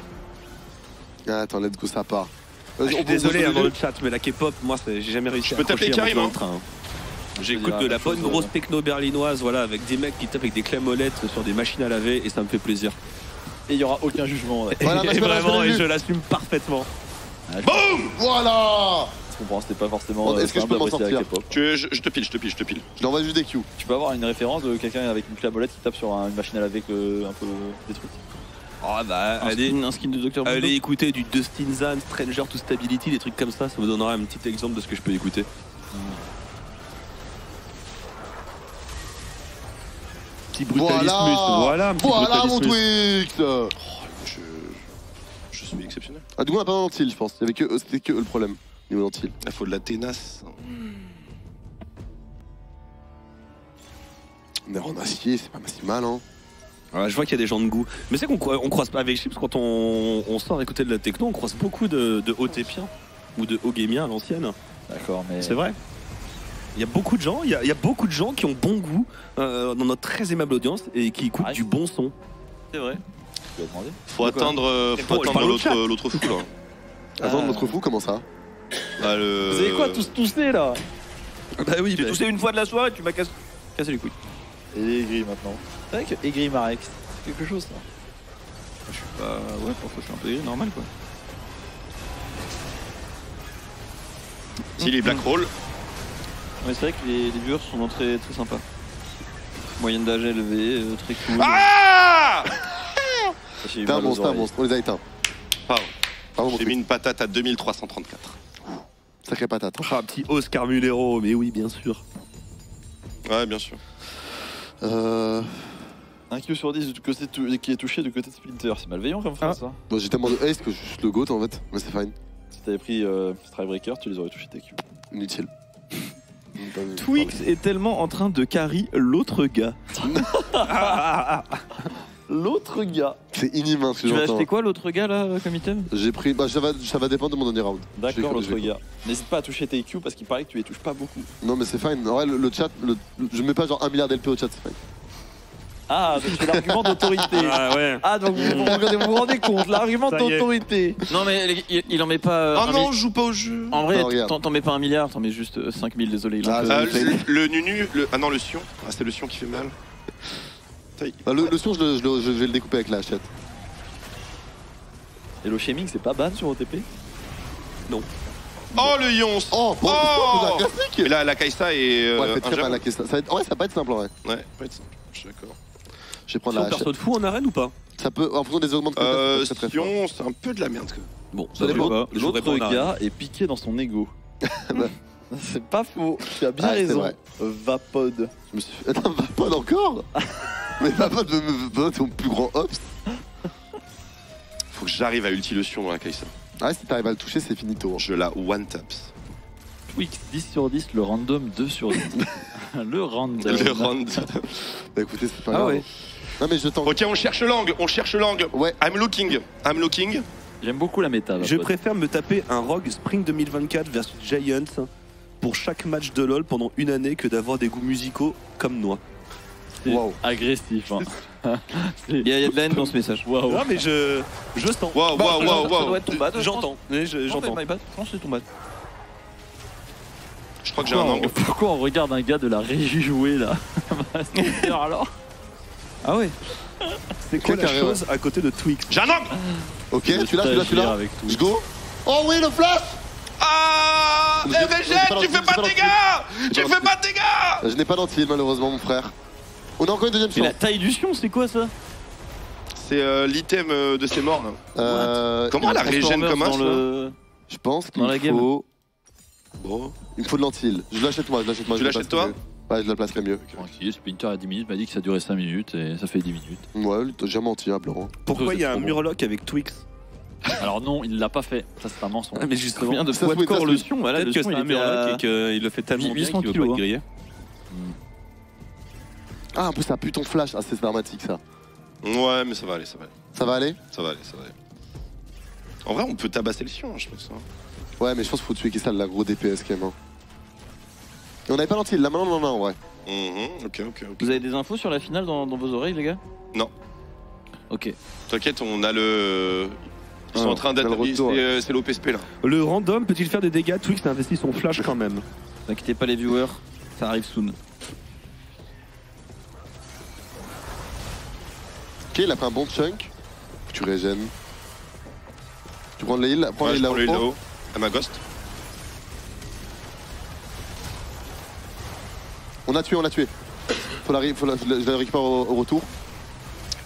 Ah, attends, let's go, ça part. Je suis désolé hein, dans le chat, mais la K-pop, moi, j'ai jamais réussi Je à peux t'appeler accrocher à Karim, monter dans le train, hein. J'écoute dire de la la même bonne chose, grosse techno berlinoise, voilà, avec des mecs qui tapent avec des clés molettes sur des machines à laver, et ça me fait plaisir. Et il n'y aura aucun jugement. Ouais. Voilà, et bah, vraiment, je l'ai et vu. je l'assume parfaitement. Voilà. Je comprends, c'était pas forcément. Bon, est-ce que je peux m'en simple d'apprécier la sortir K-pop. Je te pile. Je l'envoie juste des Q. Tu peux avoir une référence de quelqu'un avec une clé à molette qui tape sur une machine à laver un peu détruite. Oh bah, Un skin de Dr. Bulldogs. allez écouter du Dustin Zan, Stranger to Stability, des trucs comme ça me donnera un petit exemple de ce que je peux écouter. Petit brutalismus, voilà un petit Voilà mon brutalismus. Twix. Je suis exceptionnel. Ah, du coup, on a pas d'antil, je pense. C'était que eux le problème. Niveau d'antil. Il faut de la ténace. Mais en acier, c'est pas si mal, hein. Ouais, je vois qu'il y a des gens de goût. Mais c'est qu'on croise pas avec Chips quand on sort écouter de la techno, on croise beaucoup de OTPiens ou de Ogamiens à l'ancienne. D'accord, mais. C'est vrai. Il y a beaucoup de gens, il y a beaucoup de gens qui ont bon goût dans notre très aimable audience et qui écoutent du bon son. C'est vrai. Tu vas demander. Faut attendre, je parle au chat. l'autre fou là. Attends, notre fou, comment ça? Ah, le- Vous avez quoi tous toussé là? Bah oui, J'ai toussé une fois de la soirée, tu m'as cassé les couilles. Et aigri maintenant. C'est vrai que aigri Marex, c'est quelque chose ça. Je suis pas. Ouais, parfois je suis un peu aigri, normal quoi. Si les Black Roll. Mais c'est vrai que les viewers sont très, très sympas. Moyenne d'âge élevée, très cool. Ah J'ai eu T'es un mal aux monstre, oreilles. on les a éteints. Pardon. Pardon, mon J'ai mis truc. une patate à 2334. Sacré patate. un petit Oscar Mulero, mais oui, bien sûr. Ouais, bien sûr. Un Q sur 10 du côté qui est touché du côté de Splinter, c'est malveillant comme phrase ça. Bon, j'ai tellement de haste que je suis juste le GOAT en fait, mais c'est fine. Si t'avais pris Strikebreaker, tu les aurais touché tes Q. Inutile. Twix est tellement en train de carry l'autre gars. L'autre gars. C'est inhumain ce que Tu vas j'entends. acheter quoi l'autre gars là comme item? J'ai pris. Bah, ça va dépendre de mon dernier round. D'accord, Je vais- l'autre gars. N'hésite pas à toucher tes Q parce qu'il paraît que tu les touches pas beaucoup. Non, mais c'est fine. En vrai, le chat, je mets pas genre 1 milliard d'LP au chat, c'est fine. Ah, donc c'est l'argument d'autorité. Ah ouais. Ah, donc vous vous rendez compte, l'argument Ça y est. d'autorité. Non mais il en met pas. Oh non, je joue pas au jeu. En vrai, Non, regarde. t'en mets pas 1 milliard, t'en mets juste 5000, désolé. Ah, Le Nunu, ah non, le Sion. Ah, c'est le Sion qui fait mal. Bah, le son, je vais le découper avec la hachette. Et le shaming, c'est pas ban sur OTP? Oh le Yons. Oh, bon, Oh c'est un classique. Mais là, la Kaisa est. Ouais, fait très mal injouable. la question. Ça va être... Ouais, ça va pas être simple en vrai. Ouais, pas être simple. Je suis d'accord. Je vais prendre Sion, la hachette. perso de fou en arène ou pas? Ça peut, en fonction des augments de peut-être, ça peut être très fort. Sion, c'est un peu de la merde. Quoi. Bon, Ça dépend. Je jouerai pas en l'autre arène. gars est piqué dans son ego. C'est pas faux, tu as bien Ah, c'est raison. vrai. Vapod. Je me suis fait... Attends, Vapod encore. Mais Vapod me donne ton plus grand ops. Faut que j'arrive à ulti le Sion dans la Kaisa. Ah, si t'arrives à le toucher, c'est finito. Je la one taps. Twix 10 sur 10, le random 2 sur 10. Le random. Le round. Bah écoutez, c'est pas Ah grave. ouais. Non, mais je tente. Ok, on cherche langue. Ouais. I'm looking. J'aime beaucoup la méta. Je Vapod. préfère me taper un Rogue Spring 2024 versus Giants pour chaque match de LoL pendant une année que d'avoir des goûts musicaux comme Noix. C'est Wow. agressif. Hein. Il y a de la haine dans ce message. Waouh. Non mais je sens. Waouh, waouh, waouh, Ça doit waouh. être ton bad. J'entends. J'entends. Je pense que c'est ton bad. Je crois que j'ai un angle. Pourquoi on regarde un gars de la régie jouer là? Alors. Ah ouais. C'est quoi la Carré, chose à côté de Twix? J'ai un angle. Ok, Le tu l'as. stagiaire avec tout. Je go. Oh oui, le flash. Ah Je- RG, tu fais pas de dégâts. Tu fais pas de dégâts. Je n'ai pas d'anti malheureusement, mon frère. On a encore une deuxième Mais la chance. taille du Sion, c'est quoi ça? C'est l'item de ces morts là. Comment Il y a elle régène Transformers comme un dans ça le... Je pense qu'il Dans la game. faut. Bon. Il me faut de l'anti. Je l'achète moi. Tu je l'achètes le placerai toi mieux. Ouais, je la placerai mieux. Tranquille, Splinter à 10 minutes m'a dit que ça durait 5 minutes et ça fait 10 minutes. Ouais, t'as jamais anti, hein, Laurent. Pourquoi il y a un trop bon. Murloc avec Twix? Alors non, il l'a pas fait. Ça c'est un mensonge. Mais justement, Combien de Ça poids se de fait, ça corps se le fait. Sion? Voilà, peut-être le que Sion, c'est un il était Murloc à... et qu'il le fait tellement bien 800 qu'il veut pas kilos, être hein. grillé. Ah, en plus, ça pue ton flash. Ah, c'est dramatique ça. Ouais, mais ça va aller, ça va aller. Ça va aller? Ça va aller, ça va aller. En vrai, on peut tabasser le Sion, je pense. Hein. Ouais, mais je pense qu'il faut tuer qui ça, la gros DPS quand même. Hein. Et on avait pas l'anti, là maintenant on en a en vrai. Ok. Vous avez des infos sur la finale dans vos oreilles, les gars? Non. Ok. T'inquiète, on a le. Ils sont Ah, en train on a le retour, c'est l'OPSP là. Le random peut-il faire des dégâts? Twix a investi son flash quand même. N'inquiétez pas les viewers, ça arrive soon. Ok, il a pris un bon chunk. Faut que tu régènes. Tu prends les heals, prends Ouais, les je heals prends le là-haut. là-haut. À ma ghost. On a tué. Faut je la récupère au retour.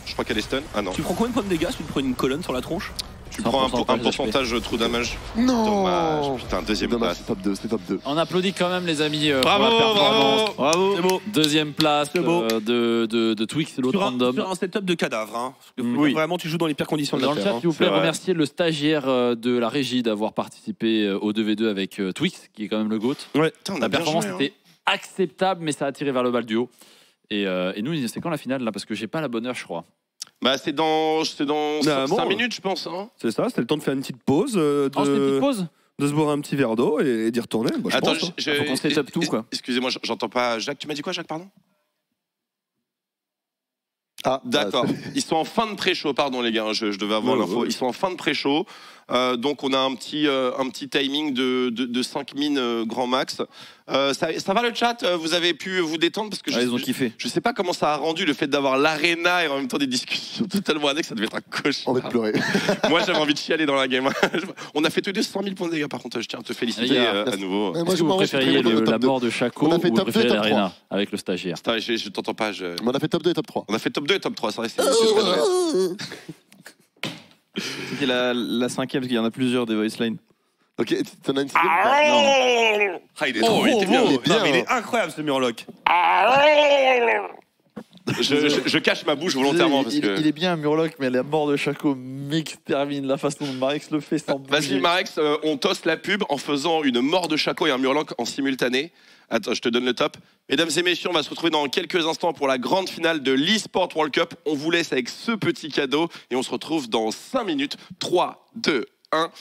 Je crois qu'elle est stun. Ah non. Tu prends combien de points de dégâts si tu te prends une colonne sur la tronche? Tu prends un 100% pourcentage trou damage. Non. Dommage. Putain, deuxième Dommage, place. c'est top 2. On applaudit quand même les amis Bravo, pour la performance. bravo. C'est beau. Deuxième place C'est beau. de Twix et l'autre random. Sur un setup de cadavre. Hein. Parce que Oui. Vraiment, tu joues dans les pires conditions de Dans la le terre. chat, s'il vous plaît, C'est vrai. remerciez le stagiaire de la régie d'avoir participé au 2v2 avec Twix, qui est quand même le GOAT. Putain, on a La bien performance joué, hein. était acceptable, mais ça a tiré vers le bas le duo. Et nous, c'est quand la finale là? Parce que j'ai pas la bonne heure, je crois. Bah, c'est dans 5 bon, minutes, je pense. Hein. C'est ça, c'était le temps de faire une petite pause, Oh, c'est une petite pause. de se boire un petit verre d'eau et d'y retourner. Moi, je Attends, pense, hein. Faut qu'on setup tout, quoi. Excusez-moi, j'entends pas. Jacques, tu m'as dit quoi, Jacques, pardon? Ah, D'accord. bah, Ils sont en fin de pré-show, pardon les gars, je devais avoir Ouais, l'info. ouais. Ils sont en fin de pré-show. Donc on a un petit timing de 5 mines grand max. Ça va le chat? Vous avez pu vous détendre? Parce que Ils ont kiffé. je sais pas comment ça a rendu le fait d'avoir l'aréna et en même temps des discussions totalement annexes. Ça devait être un cauchemar. on va te pleurer. Moi j'avais envie de chialer dans la game. On a fait tous les deux 100 000 points de dégâts par contre. Je tiens à te féliciter Les gars, à nouveau. Ouais, Est-ce que vous préfériez la mort de Chaco On a ou fait vous top 2 et préférez top l'Arena avec le stagiaire? Putain, je t'entends pas. On a fait top 2 et top 3. On a fait top 2 et top 3. C'est vrai, c'est très vrai. C'était la 5e, parce qu'il y en a plusieurs des voice lines. Ok, t'en as une sixième? Ah, il est trop, il était bien. il est bien. Non, mais il est incroyable ce Murloc. Je cache ma bouche volontairement parce que. Il est bien Murloc, mais la mort de Chaco m'extermine la façon dont Marex le fait sans Vas-y bouger. Marex, on tosse la pub en faisant une mort de Chaco et un Murloc en simultané. Attends, je te donne le top. Mesdames et messieurs, on va se retrouver dans quelques instants pour la grande finale de l'eSport World Cup. On vous laisse avec ce petit cadeau et on se retrouve dans 5 minutes. 3, 2, 1.